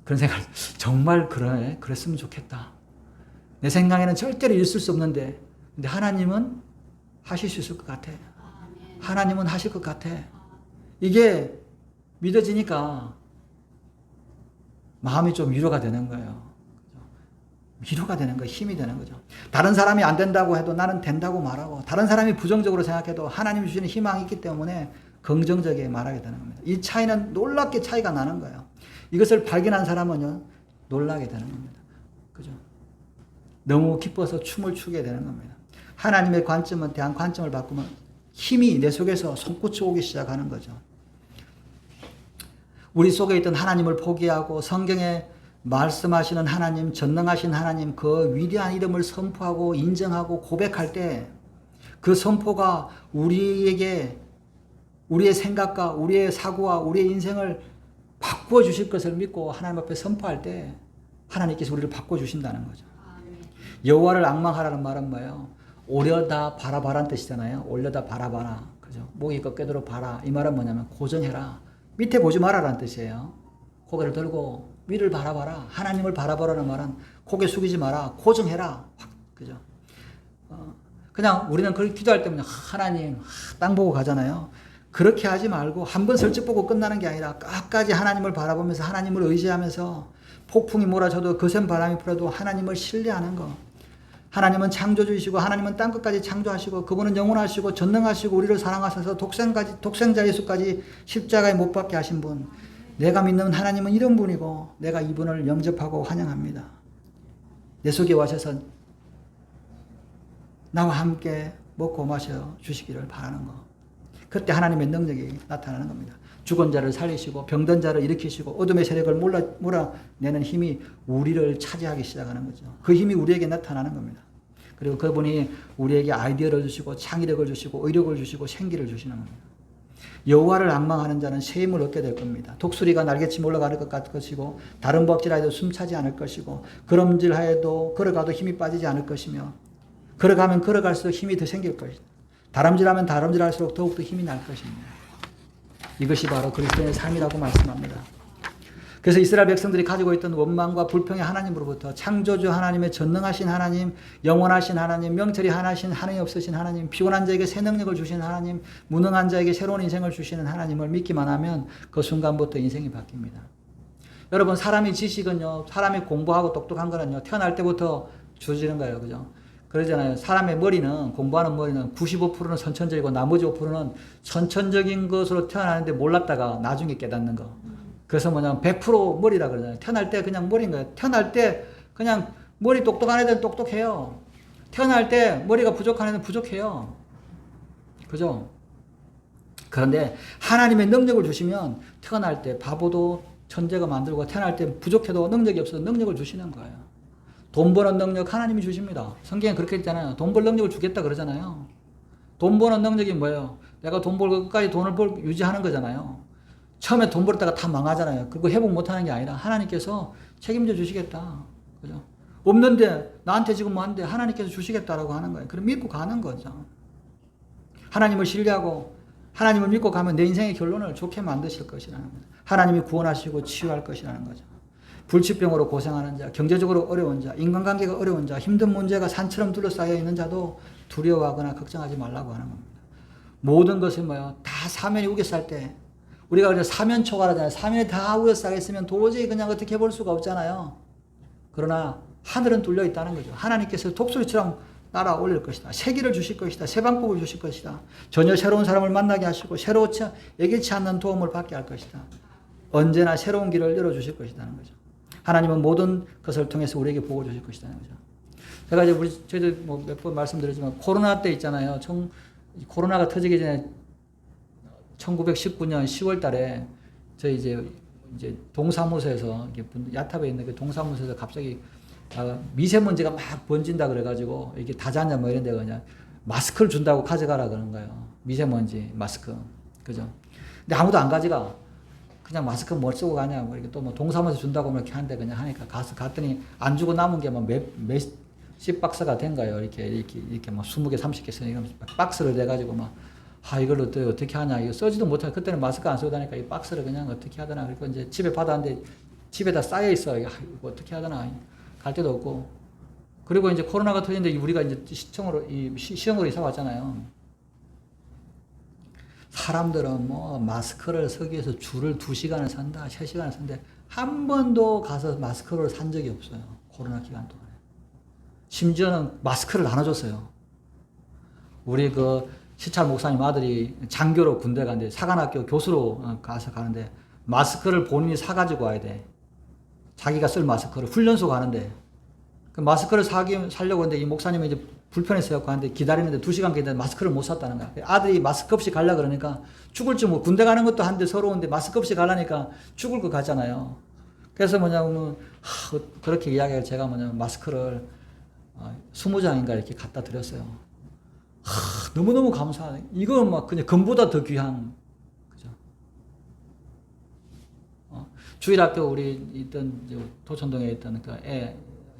그런 생각, 정말 그래? 그랬으면 좋겠다. 내 생각에는 절대로 있을 수 없는데 근데 하나님은 하실 수 있을 것 같아. 하나님은 하실 것 같아. 이게 믿어지니까 마음이 좀 위로가 되는 거예요. 위로가 되는 거예요. 힘이 되는 거죠. 다른 사람이 안 된다고 해도 나는 된다고 말하고 다른 사람이 부정적으로 생각해도 하나님 주시는 희망이 있기 때문에 긍정적이게 말하게 되는 겁니다. 이 차이는 놀랍게 차이가 나는 거예요. 이것을 발견한 사람은요, 놀라게 되는 겁니다. 그죠? 너무 기뻐서 춤을 추게 되는 겁니다. 하나님의 관점에 대한 관점을 바꾸면 힘이 내 속에서 솟구쳐 오기 시작하는 거죠. 우리 속에 있던 하나님을 포기하고 성경에 말씀하시는 하나님, 전능하신 하나님, 그 위대한 이름을 선포하고 인정하고 고백할 때 그 선포가 우리에게 우리의 생각과 우리의 사고와 우리의 인생을 바꾸어 주실 것을 믿고 하나님 앞에 선포할 때 하나님께서 우리를 바꿔 주신다는 거죠. 여호와를 앙망하라는 말은 뭐예요? 오려다 바라바라는 뜻이잖아요. 올려다 바라봐라. 그죠? 목이 꺾이도록 봐라. 이 말은 뭐냐면 고정해라. 밑에 보지 마라라는 뜻이에요. 고개를 들고 위를 바라봐라. 하나님을 바라보라는 말은 고개 숙이지 마라. 고정해라. 그죠? 그냥 우리는 그렇게 기도할 때면 하나님 땅 보고 가잖아요. 그렇게 하지 말고 한 번 슬쩍 보고 끝나는 게 아니라 끝까지 하나님을 바라보면서 하나님을 의지하면서 폭풍이 몰아쳐도 거센 바람이 불어도 하나님을 신뢰하는 거. 하나님은 창조주이시고 하나님은 땅끝까지 창조하시고 그분은 영원하시고 전능하시고 우리를 사랑하셔서 독생자 예수까지 십자가에 못 박게 하신 분. 내가 믿는 하나님은 이런 분이고 내가 이분을 영접하고 환영합니다. 내 속에 와셔서 나와 함께 먹고 마셔 주시기를 바라는 거. 그때 하나님의 능력이 나타나는 겁니다. 죽은 자를 살리시고 병든 자를 일으키시고 어둠의 세력을 몰아내는 힘이 우리를 차지하기 시작하는 거죠. 그 힘이 우리에게 나타나는 겁니다. 그리고 그분이 우리에게 아이디어를 주시고 창의력을 주시고 의력을 주시고 생기를 주시는 겁니다. 여호와를 앙망하는 자는 새 힘을 얻게 될 겁니다. 독수리가 날개치며 올라가는 것 같을 것이고 다른 법질하여도 숨차지 않을 것이고 걸음질하여도 걸어가도 힘이 빠지지 않을 것이며 걸어가면 걸어갈수록 힘이 더 생길 것이다. 다름질하면 다름질할수록 더욱더 힘이 날 것입니다. 이것이 바로 그리스도의 삶이라고 말씀합니다. 그래서 이스라엘 백성들이 가지고 있던 원망과 불평의 하나님으로부터 창조주 하나님의 전능하신 하나님, 영원하신 하나님, 명철이 하나신 하나님 없으신 하나님, 피곤한 자에게 새 능력을 주시는 하나님, 무능한 자에게 새로운 인생을 주시는 하나님을 믿기만 하면 그 순간부터 인생이 바뀝니다. 여러분 사람이 지식은요, 사람이 공부하고 똑똑한 거는요, 태어날 때부터 주어지는 거예요. 그죠? 그러잖아요. 사람의 머리는, 공부하는 머리는 95%는 선천적이고 나머지 5%는 선천적인 것으로 태어나는데 몰랐다가 나중에 깨닫는 거. 그래서 뭐냐면 100% 머리라 그러잖아요. 태어날 때 그냥 머리인 거예요. 태어날 때 그냥 머리 똑똑한 애들은 똑똑해요. 태어날 때 머리가 부족한 애들은 부족해요. 그죠? 그런데 하나님의 능력을 주시면 태어날 때 바보도 천재가 만들고 태어날 때 부족해도 능력이 없어서 능력을 주시는 거예요. 돈 버는 능력 하나님이 주십니다. 성경에 그렇게 있잖아요. 돈 벌 능력을 주겠다 그러잖아요. 돈 버는 능력이 뭐예요? 내가 돈 벌고 끝까지 돈을 유지하는 거잖아요. 처음에 돈 벌었다가 다 망하잖아요. 그거 회복 못하는 게 아니라 하나님께서 책임져 주시겠다. 그죠? 없는데 나한테 지금 뭐 한데 하나님께서 주시겠다라고 하는 거예요. 그럼 믿고 가는 거죠. 하나님을 신뢰하고 하나님을 믿고 가면 내 인생의 결론을 좋게 만드실 것이라는 거죠. 하나님이 구원하시고 치유할 것이라는 거죠. 불치병으로 고생하는 자, 경제적으로 어려운 자, 인간관계가 어려운 자, 힘든 문제가 산처럼 둘러싸여 있는 자도 두려워하거나 걱정하지 말라고 하는 겁니다. 모든 것은 뭐예요? 다 사면이 우겨쌀 때 우리가 그래서 사면초가라잖아요. 사면이 다 우겨싸겠으면 도저히 그냥 어떻게 볼 수가 없잖아요. 그러나 하늘은 뚫려 있다는 거죠. 하나님께서 독수리처럼 날아 올릴 것이다. 새기를 주실 것이다. 새 방법을 주실 것이다. 전혀 새로운 사람을 만나게 하시고 예기치 않는 도움을 받게 할 것이다. 언제나 새로운 길을 열어주실 것이라는 거죠. 하나님은 모든 것을 통해서 우리에게 복을 주실 것이라는 거죠. 제가 이제 저희들 뭐 몇 번 말씀드렸지만 코로나 때 있잖아요. 코로나가 터지기 전에 1919년 10월 달에 저희 이제 동사무소에서 야탑에 있는 그 동사무소에서 갑자기 미세먼지가 막 번진다 그래가지고 이게 다자냐 뭐 이런 데가 그냥 마스크를 준다고 가져가라 그러는 거예요. 미세먼지 마스크. 그죠? 근데 아무도 안 가져가. 그냥 마스크 뭘 쓰고 가냐, 뭐 이렇게 또 뭐 동사무소 준다고 뭐 이렇게 하는데 그냥 하니까 갔더니 안 주고 남은 게 뭐 몇십 박스가 된 거예요. 이렇게 뭐 20개, 30개 쓰는 이런 박스를 내가지고 막, 이걸로 또 어떻게 하냐. 이거 쓰지도 못해. 그때는 마스크 안 쓰고 다니까 이 박스를 그냥 어떻게 하더나. 그리고 이제 집에 받았는데 집에다 쌓여 있어. 이거 어떻게 하더나. 갈 데도 없고. 그리고 이제 코로나가 터졌는데 우리가 이제 시청으로 이사 왔잖아요. 사람들은 뭐 마스크를 서기 위해서 줄을 2시간을 산다, 3시간을 산다. 한 번도 가서 마스크를 산 적이 없어요. 코로나 기간 동안에. 심지어는 마스크를 나눠줬어요. 우리 시찰 목사님 아들이 장교로 군대 가는데 사관학교 교수로 가는데 마스크를 본인이 사가지고 와야 돼. 자기가 쓸 마스크를 훈련소 가는데 그 마스크를 사려고 하는데 이 목사님이 이제 불편해서 하는데 기다리는데 2시간 기다리는데 마스크를 못 샀다는 거야. 아들이 마스크 없이 가려고 그러니까 죽을지 뭐 군대 가는 것도 한데 서러운데 마스크 없이 가려니까 죽을 것 같잖아요. 그래서 뭐냐면 그렇게 이야기를 제가 마스크를 20장인가 이렇게 갖다 드렸어요. 너무너무 감사하네. 이건 막 그냥 금보다 더 귀한, 그죠? 주일학교 우리 있던 도천동에 있던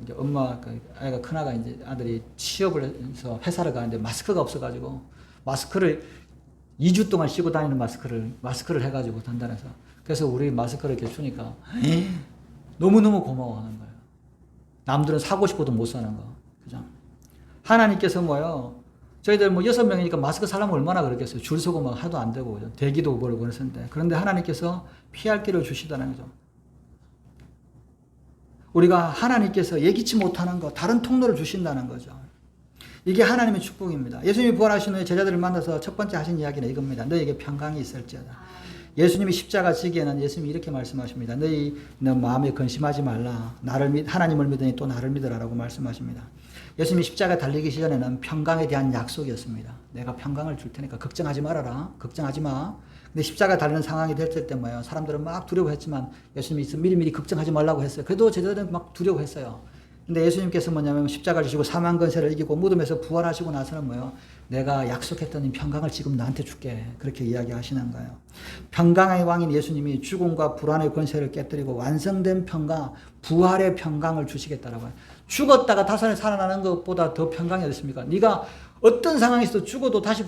이제 엄마, 아이가 큰아가 이제 아들이 취업을 해서 회사를 가는데 마스크가 없어가지고 마스크를 2주 동안 쓰고 다니는 마스크를 해가지고 단단해서. 그래서 우리 마스크를 이렇게 주니까 너무너무 고마워하는 거예요. 남들은 사고 싶어도 못 사는 거. 그죠? 하나님께서 저희들 6명이니까 마스크 사려면 얼마나 그렇겠어요. 줄 서고 막 하도 안 되고, 그죠? 대기도 벌고 그랬었는데. 그런데 하나님께서 피할 길을 주시다는 거죠. 우리가 하나님께서 예기치 못하는 거, 다른 통로를 주신다는 거죠. 이게 하나님의 축복입니다. 예수님이 부활하신 후에 제자들을 만나서 첫 번째 하신 이야기는 이겁니다. 너에게 평강이 있을지어다. 예수님이 십자가 지기에는 예수님이 이렇게 말씀하십니다. 너희 마음에 근심하지 말라. 하나님을 믿으니 또 나를 믿으라라고 말씀하십니다. 예수님이 십자가 달리기 전에는 평강에 대한 약속이었습니다. 내가 평강을 줄 테니까 걱정하지 말아라. 걱정하지 마. 근데 십자가 달리는 상황이 됐을 때 사람들은 막 두려워했지만 예수님이 미리미리 걱정하지 말라고 했어요. 그래도 제자들은 막 두려워했어요. 근데 예수님께서 십자가를 지시고 사망 권세를 이기고 무덤에서 부활하시고 나서는 내가 약속했던 평강을 지금 나한테 줄게. 그렇게 이야기하시는 거예요. 평강의 왕인 예수님이 죽음과 불안의 권세를 깨뜨리고 완성된 평강, 부활의 평강을 주시겠다라고 해요. 죽었다가 다시 살아나는 것보다 더 평강이 어딨습니까? 네가 어떤 상황에서도 죽어도 다시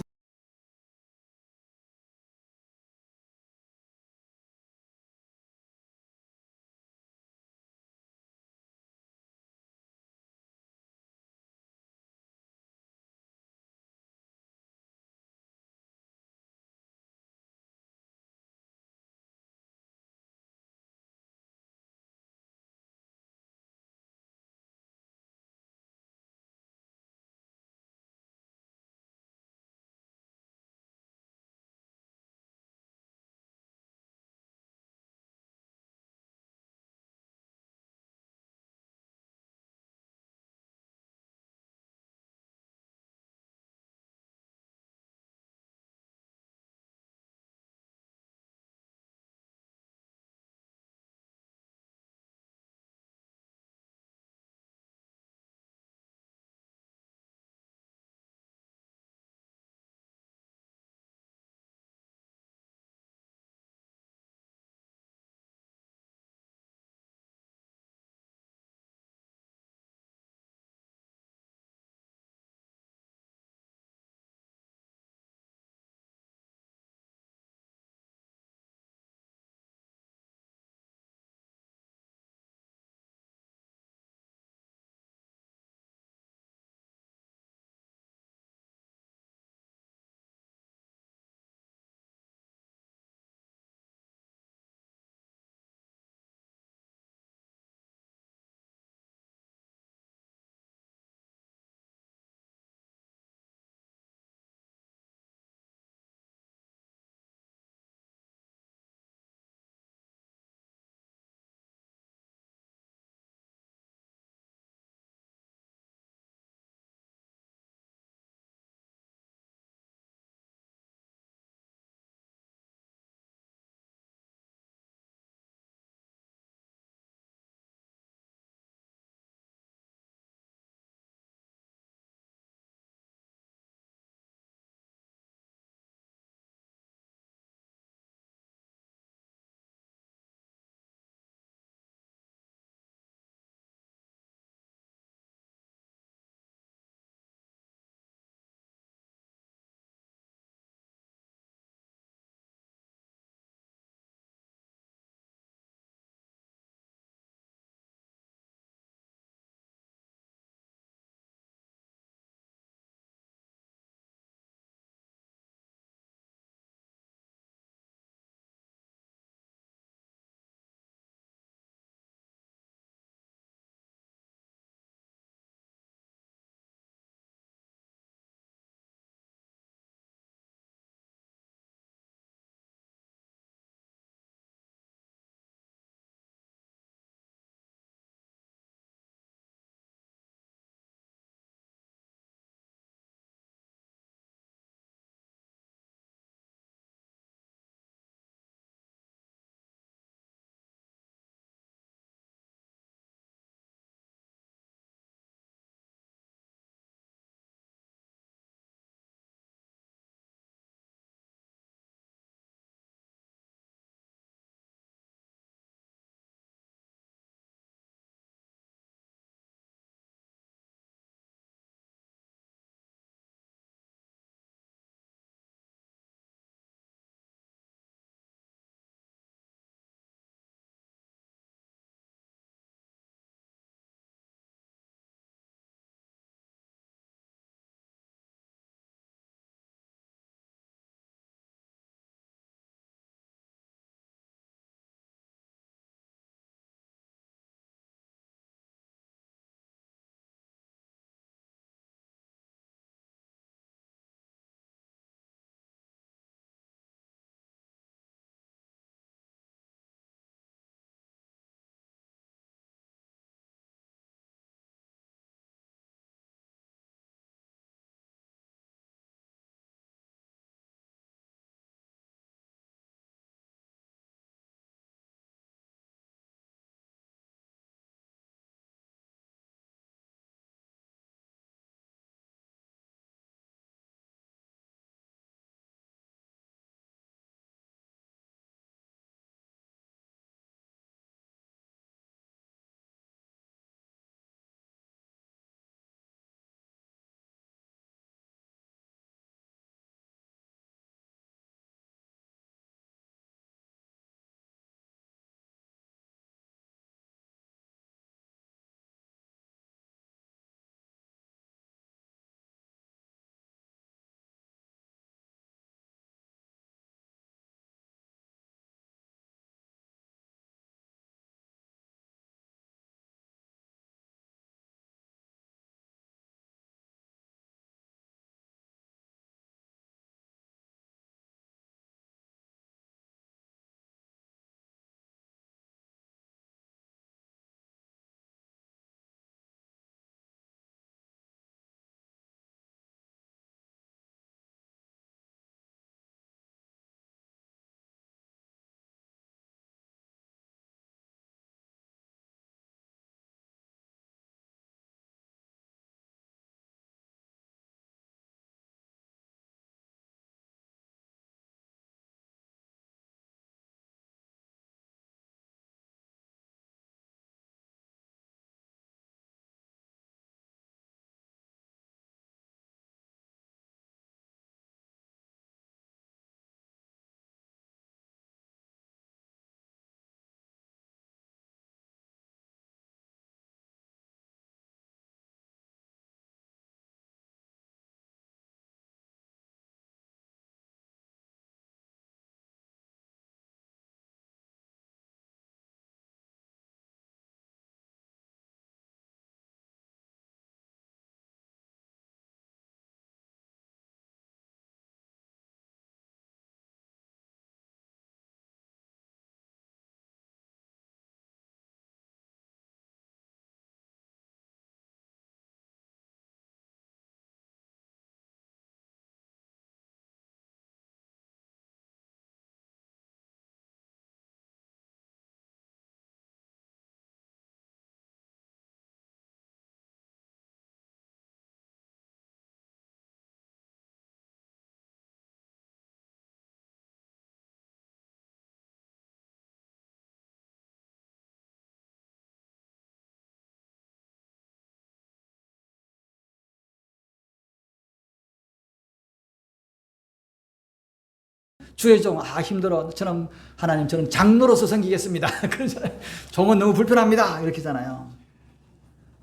주의 종, 힘들어. 저는 하나님, 저는 장로로서 섬기겠습니다. 그러잖아요. 종은 너무 불편합니다. 이렇게잖아요.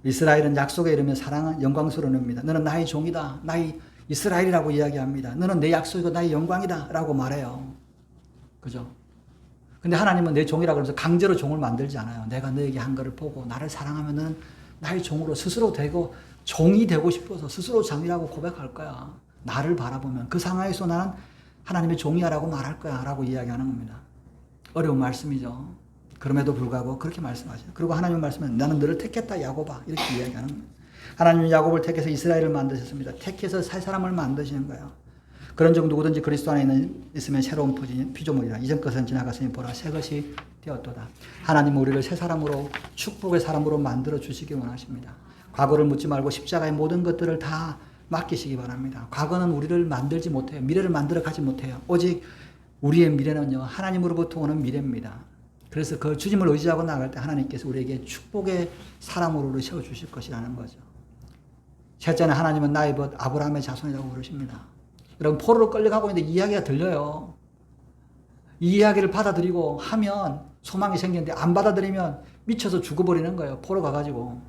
이스라엘은 약속에 이르면 사랑은 영광스러운 의미입니다. 너는 나의 종이다. 나의 이스라엘이라고 이야기합니다. 너는 내 약속이고 나의 영광이다. 라고 말해요. 그죠? 근데 하나님은 내 종이라고 해서 강제로 종을 만들지 않아요. 내가 너에게 한 것을 보고 나를 사랑하면은 나의 종으로 스스로 되고 종이 되고 싶어서 스스로 장이라고 고백할 거야. 나를 바라보면 그 상황에서 나는 하나님의 종이야라고 말할 거야 라고 이야기하는 겁니다. 어려운 말씀이죠. 그럼에도 불구하고 그렇게 말씀하셔요. 그리고 하나님 말씀은 나는 너를 택했다 야곱아 이렇게 이야기하는 겁니다. 하나님은 야곱을 택해서 이스라엘을 만드셨습니다. 택해서 새 사람을 만드시는 거예요. 그런 종 누구든지 그리스도 안에 있으면 새로운 피조물이라 이전 것은 지나갔으니 보라 새 것이 되었도다. 하나님은 우리를 새 사람으로 축복의 사람으로 만들어 주시기 원하십니다. 과거를 묻지 말고 십자가의 모든 것들을 다 맡기시기 바랍니다. 과거는 우리를 만들지 못해요. 미래를 만들어 가지 못해요. 오직 우리의 미래는요 하나님으로부터 오는 미래입니다. 그래서 그 주님을 의지하고 나갈 때 하나님께서 우리에게 축복의 사람으로 세워주실 것이라는 거죠. 셋째는 하나님은 나의 벗 아브라함의 자손이라고 부르십니다. 여러분 포로로 끌려가고 있는데 이야기가 들려요. 이 이야기를 받아들이고 하면 소망이 생기는데 안 받아들이면 미쳐서 죽어버리는 거예요. 포로 가가지고.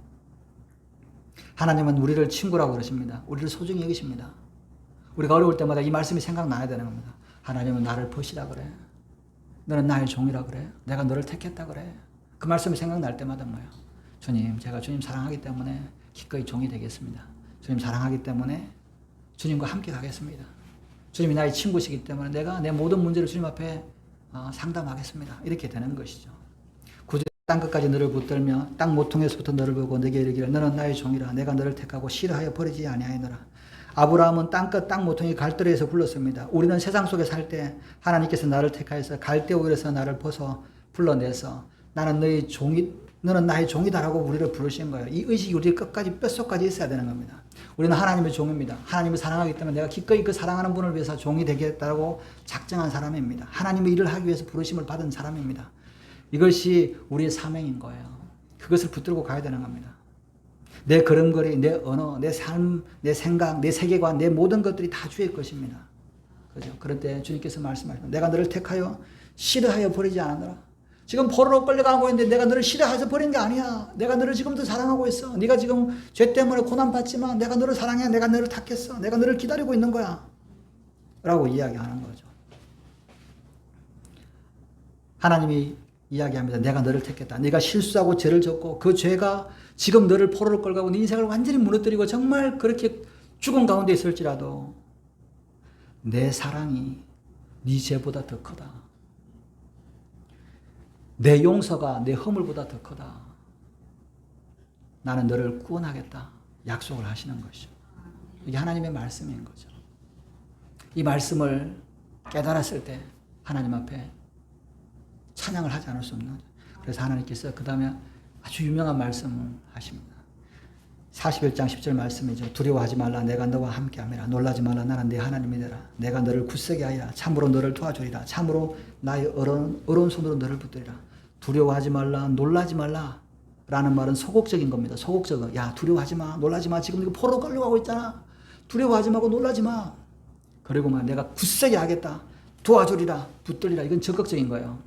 하나님은 우리를 친구라고 그러십니다. 우리를 소중히 여기십니다. 우리가 어려울 때마다 이 말씀이 생각나야 되는 겁니다. 하나님은 나를 벗이라 그래. 너는 나의 종이라 그래. 내가 너를 택했다 그래. 그 말씀이 생각날 때마다 뭐예요? 주님, 제가 주님 사랑하기 때문에 기꺼이 종이 되겠습니다. 주님 사랑하기 때문에 주님과 함께 가겠습니다. 주님이 나의 친구시기 때문에 내가 내 모든 문제를 주님 앞에 상담하겠습니다. 이렇게 되는 것이죠. 구절 땅끝까지 너를 붙들며 땅 모퉁이에서부터 너를 보고 내게 이르기를 너는 나의 종이라 내가 너를 택하고 싫어하여 버리지 아니하였노라. 아브라함은 땅끝 땅 모퉁이 갈대로에서 불렀습니다. 우리는 세상 속에 살 때 하나님께서 나를 택하여서 갈대 오일에서 나를 벗어 불러내서 나는 너의 종이 너는 나의 종이다라고 우리를 부르신 거예요. 이 의식이 우리 끝까지 뼛속까지 있어야 되는 겁니다. 우리는 하나님의 종입니다. 하나님을 사랑하기 때문에 내가 기꺼이 그 사랑하는 분을 위해서 종이 되겠다고 작정한 사람입니다. 하나님의 일을 하기 위해서 부르심을 받은 사람입니다. 이것이 우리의 사명인 거예요. 그것을 붙들고 가야 되는 겁니다. 내 걸음걸이, 내 언어, 내 삶, 내 생각, 내 세계관, 내 모든 것들이 다 주의 것입니다. 그죠? 그럴 때 주님께서 말씀하십니다. 내가 너를 택하여 싫어하여 버리지 않았노라. 지금 포로로 끌려가고 있는데 내가 너를 싫어해서 버린 게 아니야. 내가 너를 지금도 사랑하고 있어. 네가 지금 죄 때문에 고난받지만 내가 너를 사랑해. 내가 너를 택했어. 내가 너를 기다리고 있는 거야. 라고 이야기하는 거죠. 하나님이 이야기합니다. 내가 너를 택했다. 네가 실수하고 죄를 졌고 그 죄가 지금 너를 포로로 끌고 네 인생을 완전히 무너뜨리고 정말 그렇게 죽은 가운데 있을지라도 내 사랑이 네 죄보다 더 크다. 내 용서가 내 허물보다 더 크다. 나는 너를 구원하겠다. 약속을 하시는 것이죠. 이게 하나님의 말씀인 거죠. 이 말씀을 깨달았을 때 하나님 앞에 찬양을 하지 않을 수 없는 거죠. 그래서 하나님께서 그 다음에 아주 유명한 말씀을 하십니다. 41장 10절 말씀이죠. 두려워하지 말라. 내가 너와 함께함이라. 놀라지 말라. 나는 네 하나님이니라. 내가 너를 굳세게 하리라. 참으로 너를 도와주리라. 참으로 나의 어려운 손으로 너를 붙들리라. 두려워하지 말라. 놀라지 말라. 라는 말은 소극적인 겁니다. 소극적은 야 두려워하지 마. 놀라지 마. 지금 이거 포로로 끌려가고 있잖아. 두려워하지 말고 놀라지 마. 그리고 막 내가 굳세게 하겠다. 도와주리라. 붙들리라. 이건 적극적인 거예요.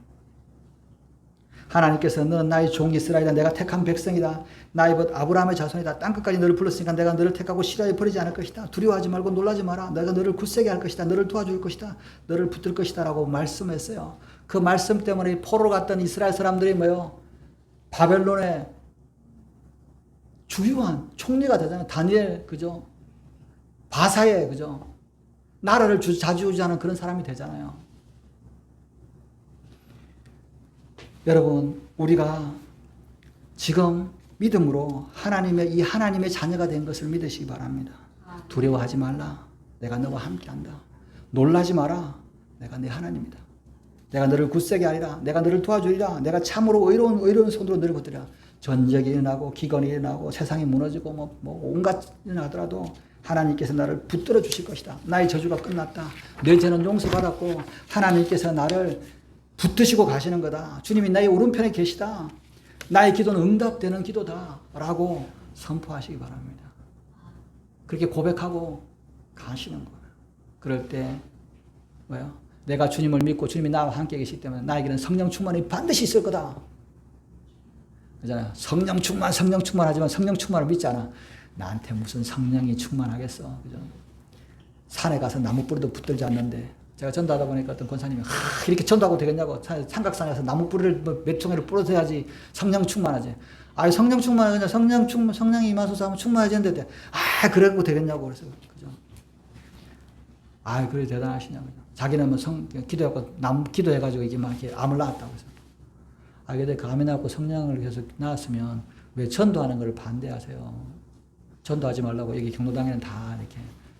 하나님께서 너는 나의 종 이스라엘이다. 내가 택한 백성이다. 나의 벗 아브라함의 자손이다. 땅끝까지 너를 불렀으니까 내가 너를 택하고 싫어해 버리지 않을 것이다. 두려워하지 말고 놀라지 마라. 내가 너를 굳세게 할 것이다. 너를 도와줄 것이다. 너를 붙들 것이다. 라고 말씀했어요. 그 말씀 때문에 포로로 갔던 이스라엘 사람들이 뭐요? 바벨론의 주요한 총리가 되잖아요. 다니엘, 그죠? 바사의, 그죠? 나라를 자주우지하는 그런 사람이 되잖아요. 여러분, 우리가 지금 믿음으로 이 하나님의 자녀가 된 것을 믿으시기 바랍니다. 두려워하지 말라. 내가 너와 함께한다. 놀라지 마라. 내가 네 하나님이다. 내가 너를 굳세게 하리라. 내가 너를 도와주리라. 내가 참으로 의로운 손으로 너를 붙들리라. 전쟁이 일어나고 기근이 일어나고 세상이 무너지고 뭐 온갖 일어나더라도 하나님께서 나를 붙들어 주실 것이다. 나의 저주가 끝났다. 내 죄는 용서받았고 하나님께서 나를 붙드시고 가시는 거다. 주님이 나의 오른편에 계시다. 나의 기도는 응답되는 기도다. 라고 선포하시기 바랍니다. 그렇게 고백하고 가시는 거예요. 그럴 때 뭐요? 내가 주님을 믿고 주님이 나와 함께 계시기 때문에 나에게는 성령 충만이 반드시 있을 거다. 그잖아요. 성령 충만하지만 성령 충만을 믿지 않아. 나한테 무슨 성령이 충만하겠어. 그죠? 산에 가서 나무 뿌리도 붙들지 않는데 제가 전도하다 보니까 어떤 권사님이 이렇게 전도하고 되겠냐고. 삼각산에서 나무 뿌리를 몇 종이를 뿌려야지 성령 충만하지. 성령 충만하냐. 성령이 임하소서 하면 충만해지는데 그래도 되겠냐고. 그래서 그죠? 그래 대단하시냐고. 자기는 뭐 기도해가지고 이게 막 이렇게 암을 낳았다고 해서. 근데 그 암이 낳고 성령을 계속 낳았으면 왜 전도하는 걸 반대하세요? 전도하지 말라고. 여기 경로당에는 다 이렇게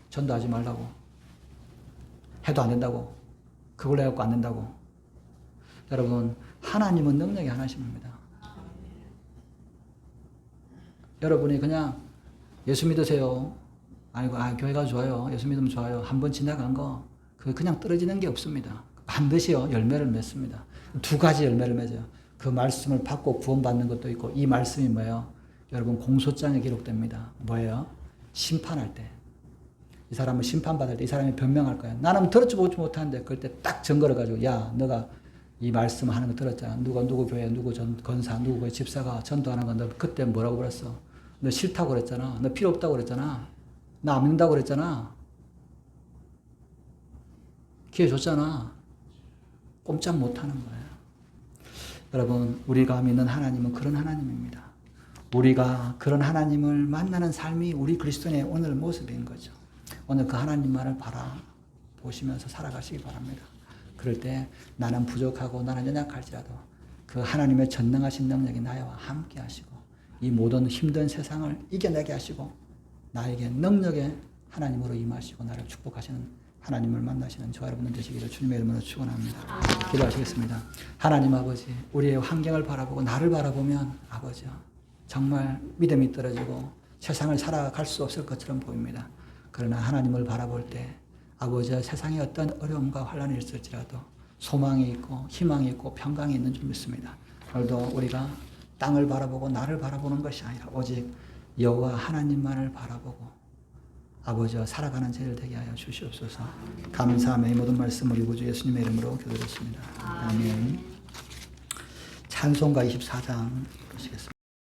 전도하지 말라고. 해도 안 된다고. 그걸로 해갖고 안 된다고. 여러분, 하나님은 능력이 하나님입니다. 여러분이 그냥 예수 믿으세요. 교회가 좋아요. 예수 믿으면 좋아요. 한번 지나간 거, 그냥 떨어지는 게 없습니다. 반드시요, 열매를 맺습니다. 두 가지 열매를 맺어요. 그 말씀을 받고 구원받는 것도 있고, 이 말씀이 뭐예요? 여러분, 공소장에 기록됩니다. 뭐예요? 심판할 때. 이 사람을 심판받을 때 이 사람이 변명할 거야. 나는 들었지 못하는데 그럴 때 딱 증거를 가지고 너가 이 말씀 하는 거 들었잖아. 누구 교회, 누구 권사, 누구 집사가 전도하는 거 너 그때 뭐라고 그랬어? 너 싫다고 그랬잖아. 너 필요 없다고 그랬잖아. 나 안 믿는다고 그랬잖아. 기회 줬잖아. 꼼짝 못하는 거예요. 여러분, 우리가 믿는 하나님은 그런 하나님입니다. 우리가 그런 하나님을 만나는 삶이 우리 그리스도인의 오늘 모습인 거죠. 오늘 그 하나님만을 바라보시면서 살아가시기 바랍니다. 그럴 때 나는 부족하고 나는 연약할지라도 그 하나님의 전능하신 능력이 나와 함께 하시고 이 모든 힘든 세상을 이겨내게 하시고 나에게 능력의 하나님으로 임하시고 나를 축복하시는 하나님을 만나시는 저와 여러분들 되시기를 주님의 이름으로 축원합니다. 기도하시겠습니다. 하나님 아버지, 우리의 환경을 바라보고 나를 바라보면 아버지요, 정말 믿음이 떨어지고 세상을 살아갈 수 없을 것처럼 보입니다. 그러나 하나님을 바라볼 때 아버지와 세상에 어떤 어려움과 환란이 있을지라도 소망이 있고 희망이 있고 평강이 있는 줄 믿습니다. 오늘도 우리가 땅을 바라보고 나를 바라보는 것이 아니라 오직 여호와 하나님만을 바라보고 아버지와 살아가는 저희를 되게 하여 주시옵소서. 감사하며 이 모든 말씀을 우리 구주 예수님의 이름으로 기도드렸습니다. 아멘. 찬송가 24장 보시겠습니다.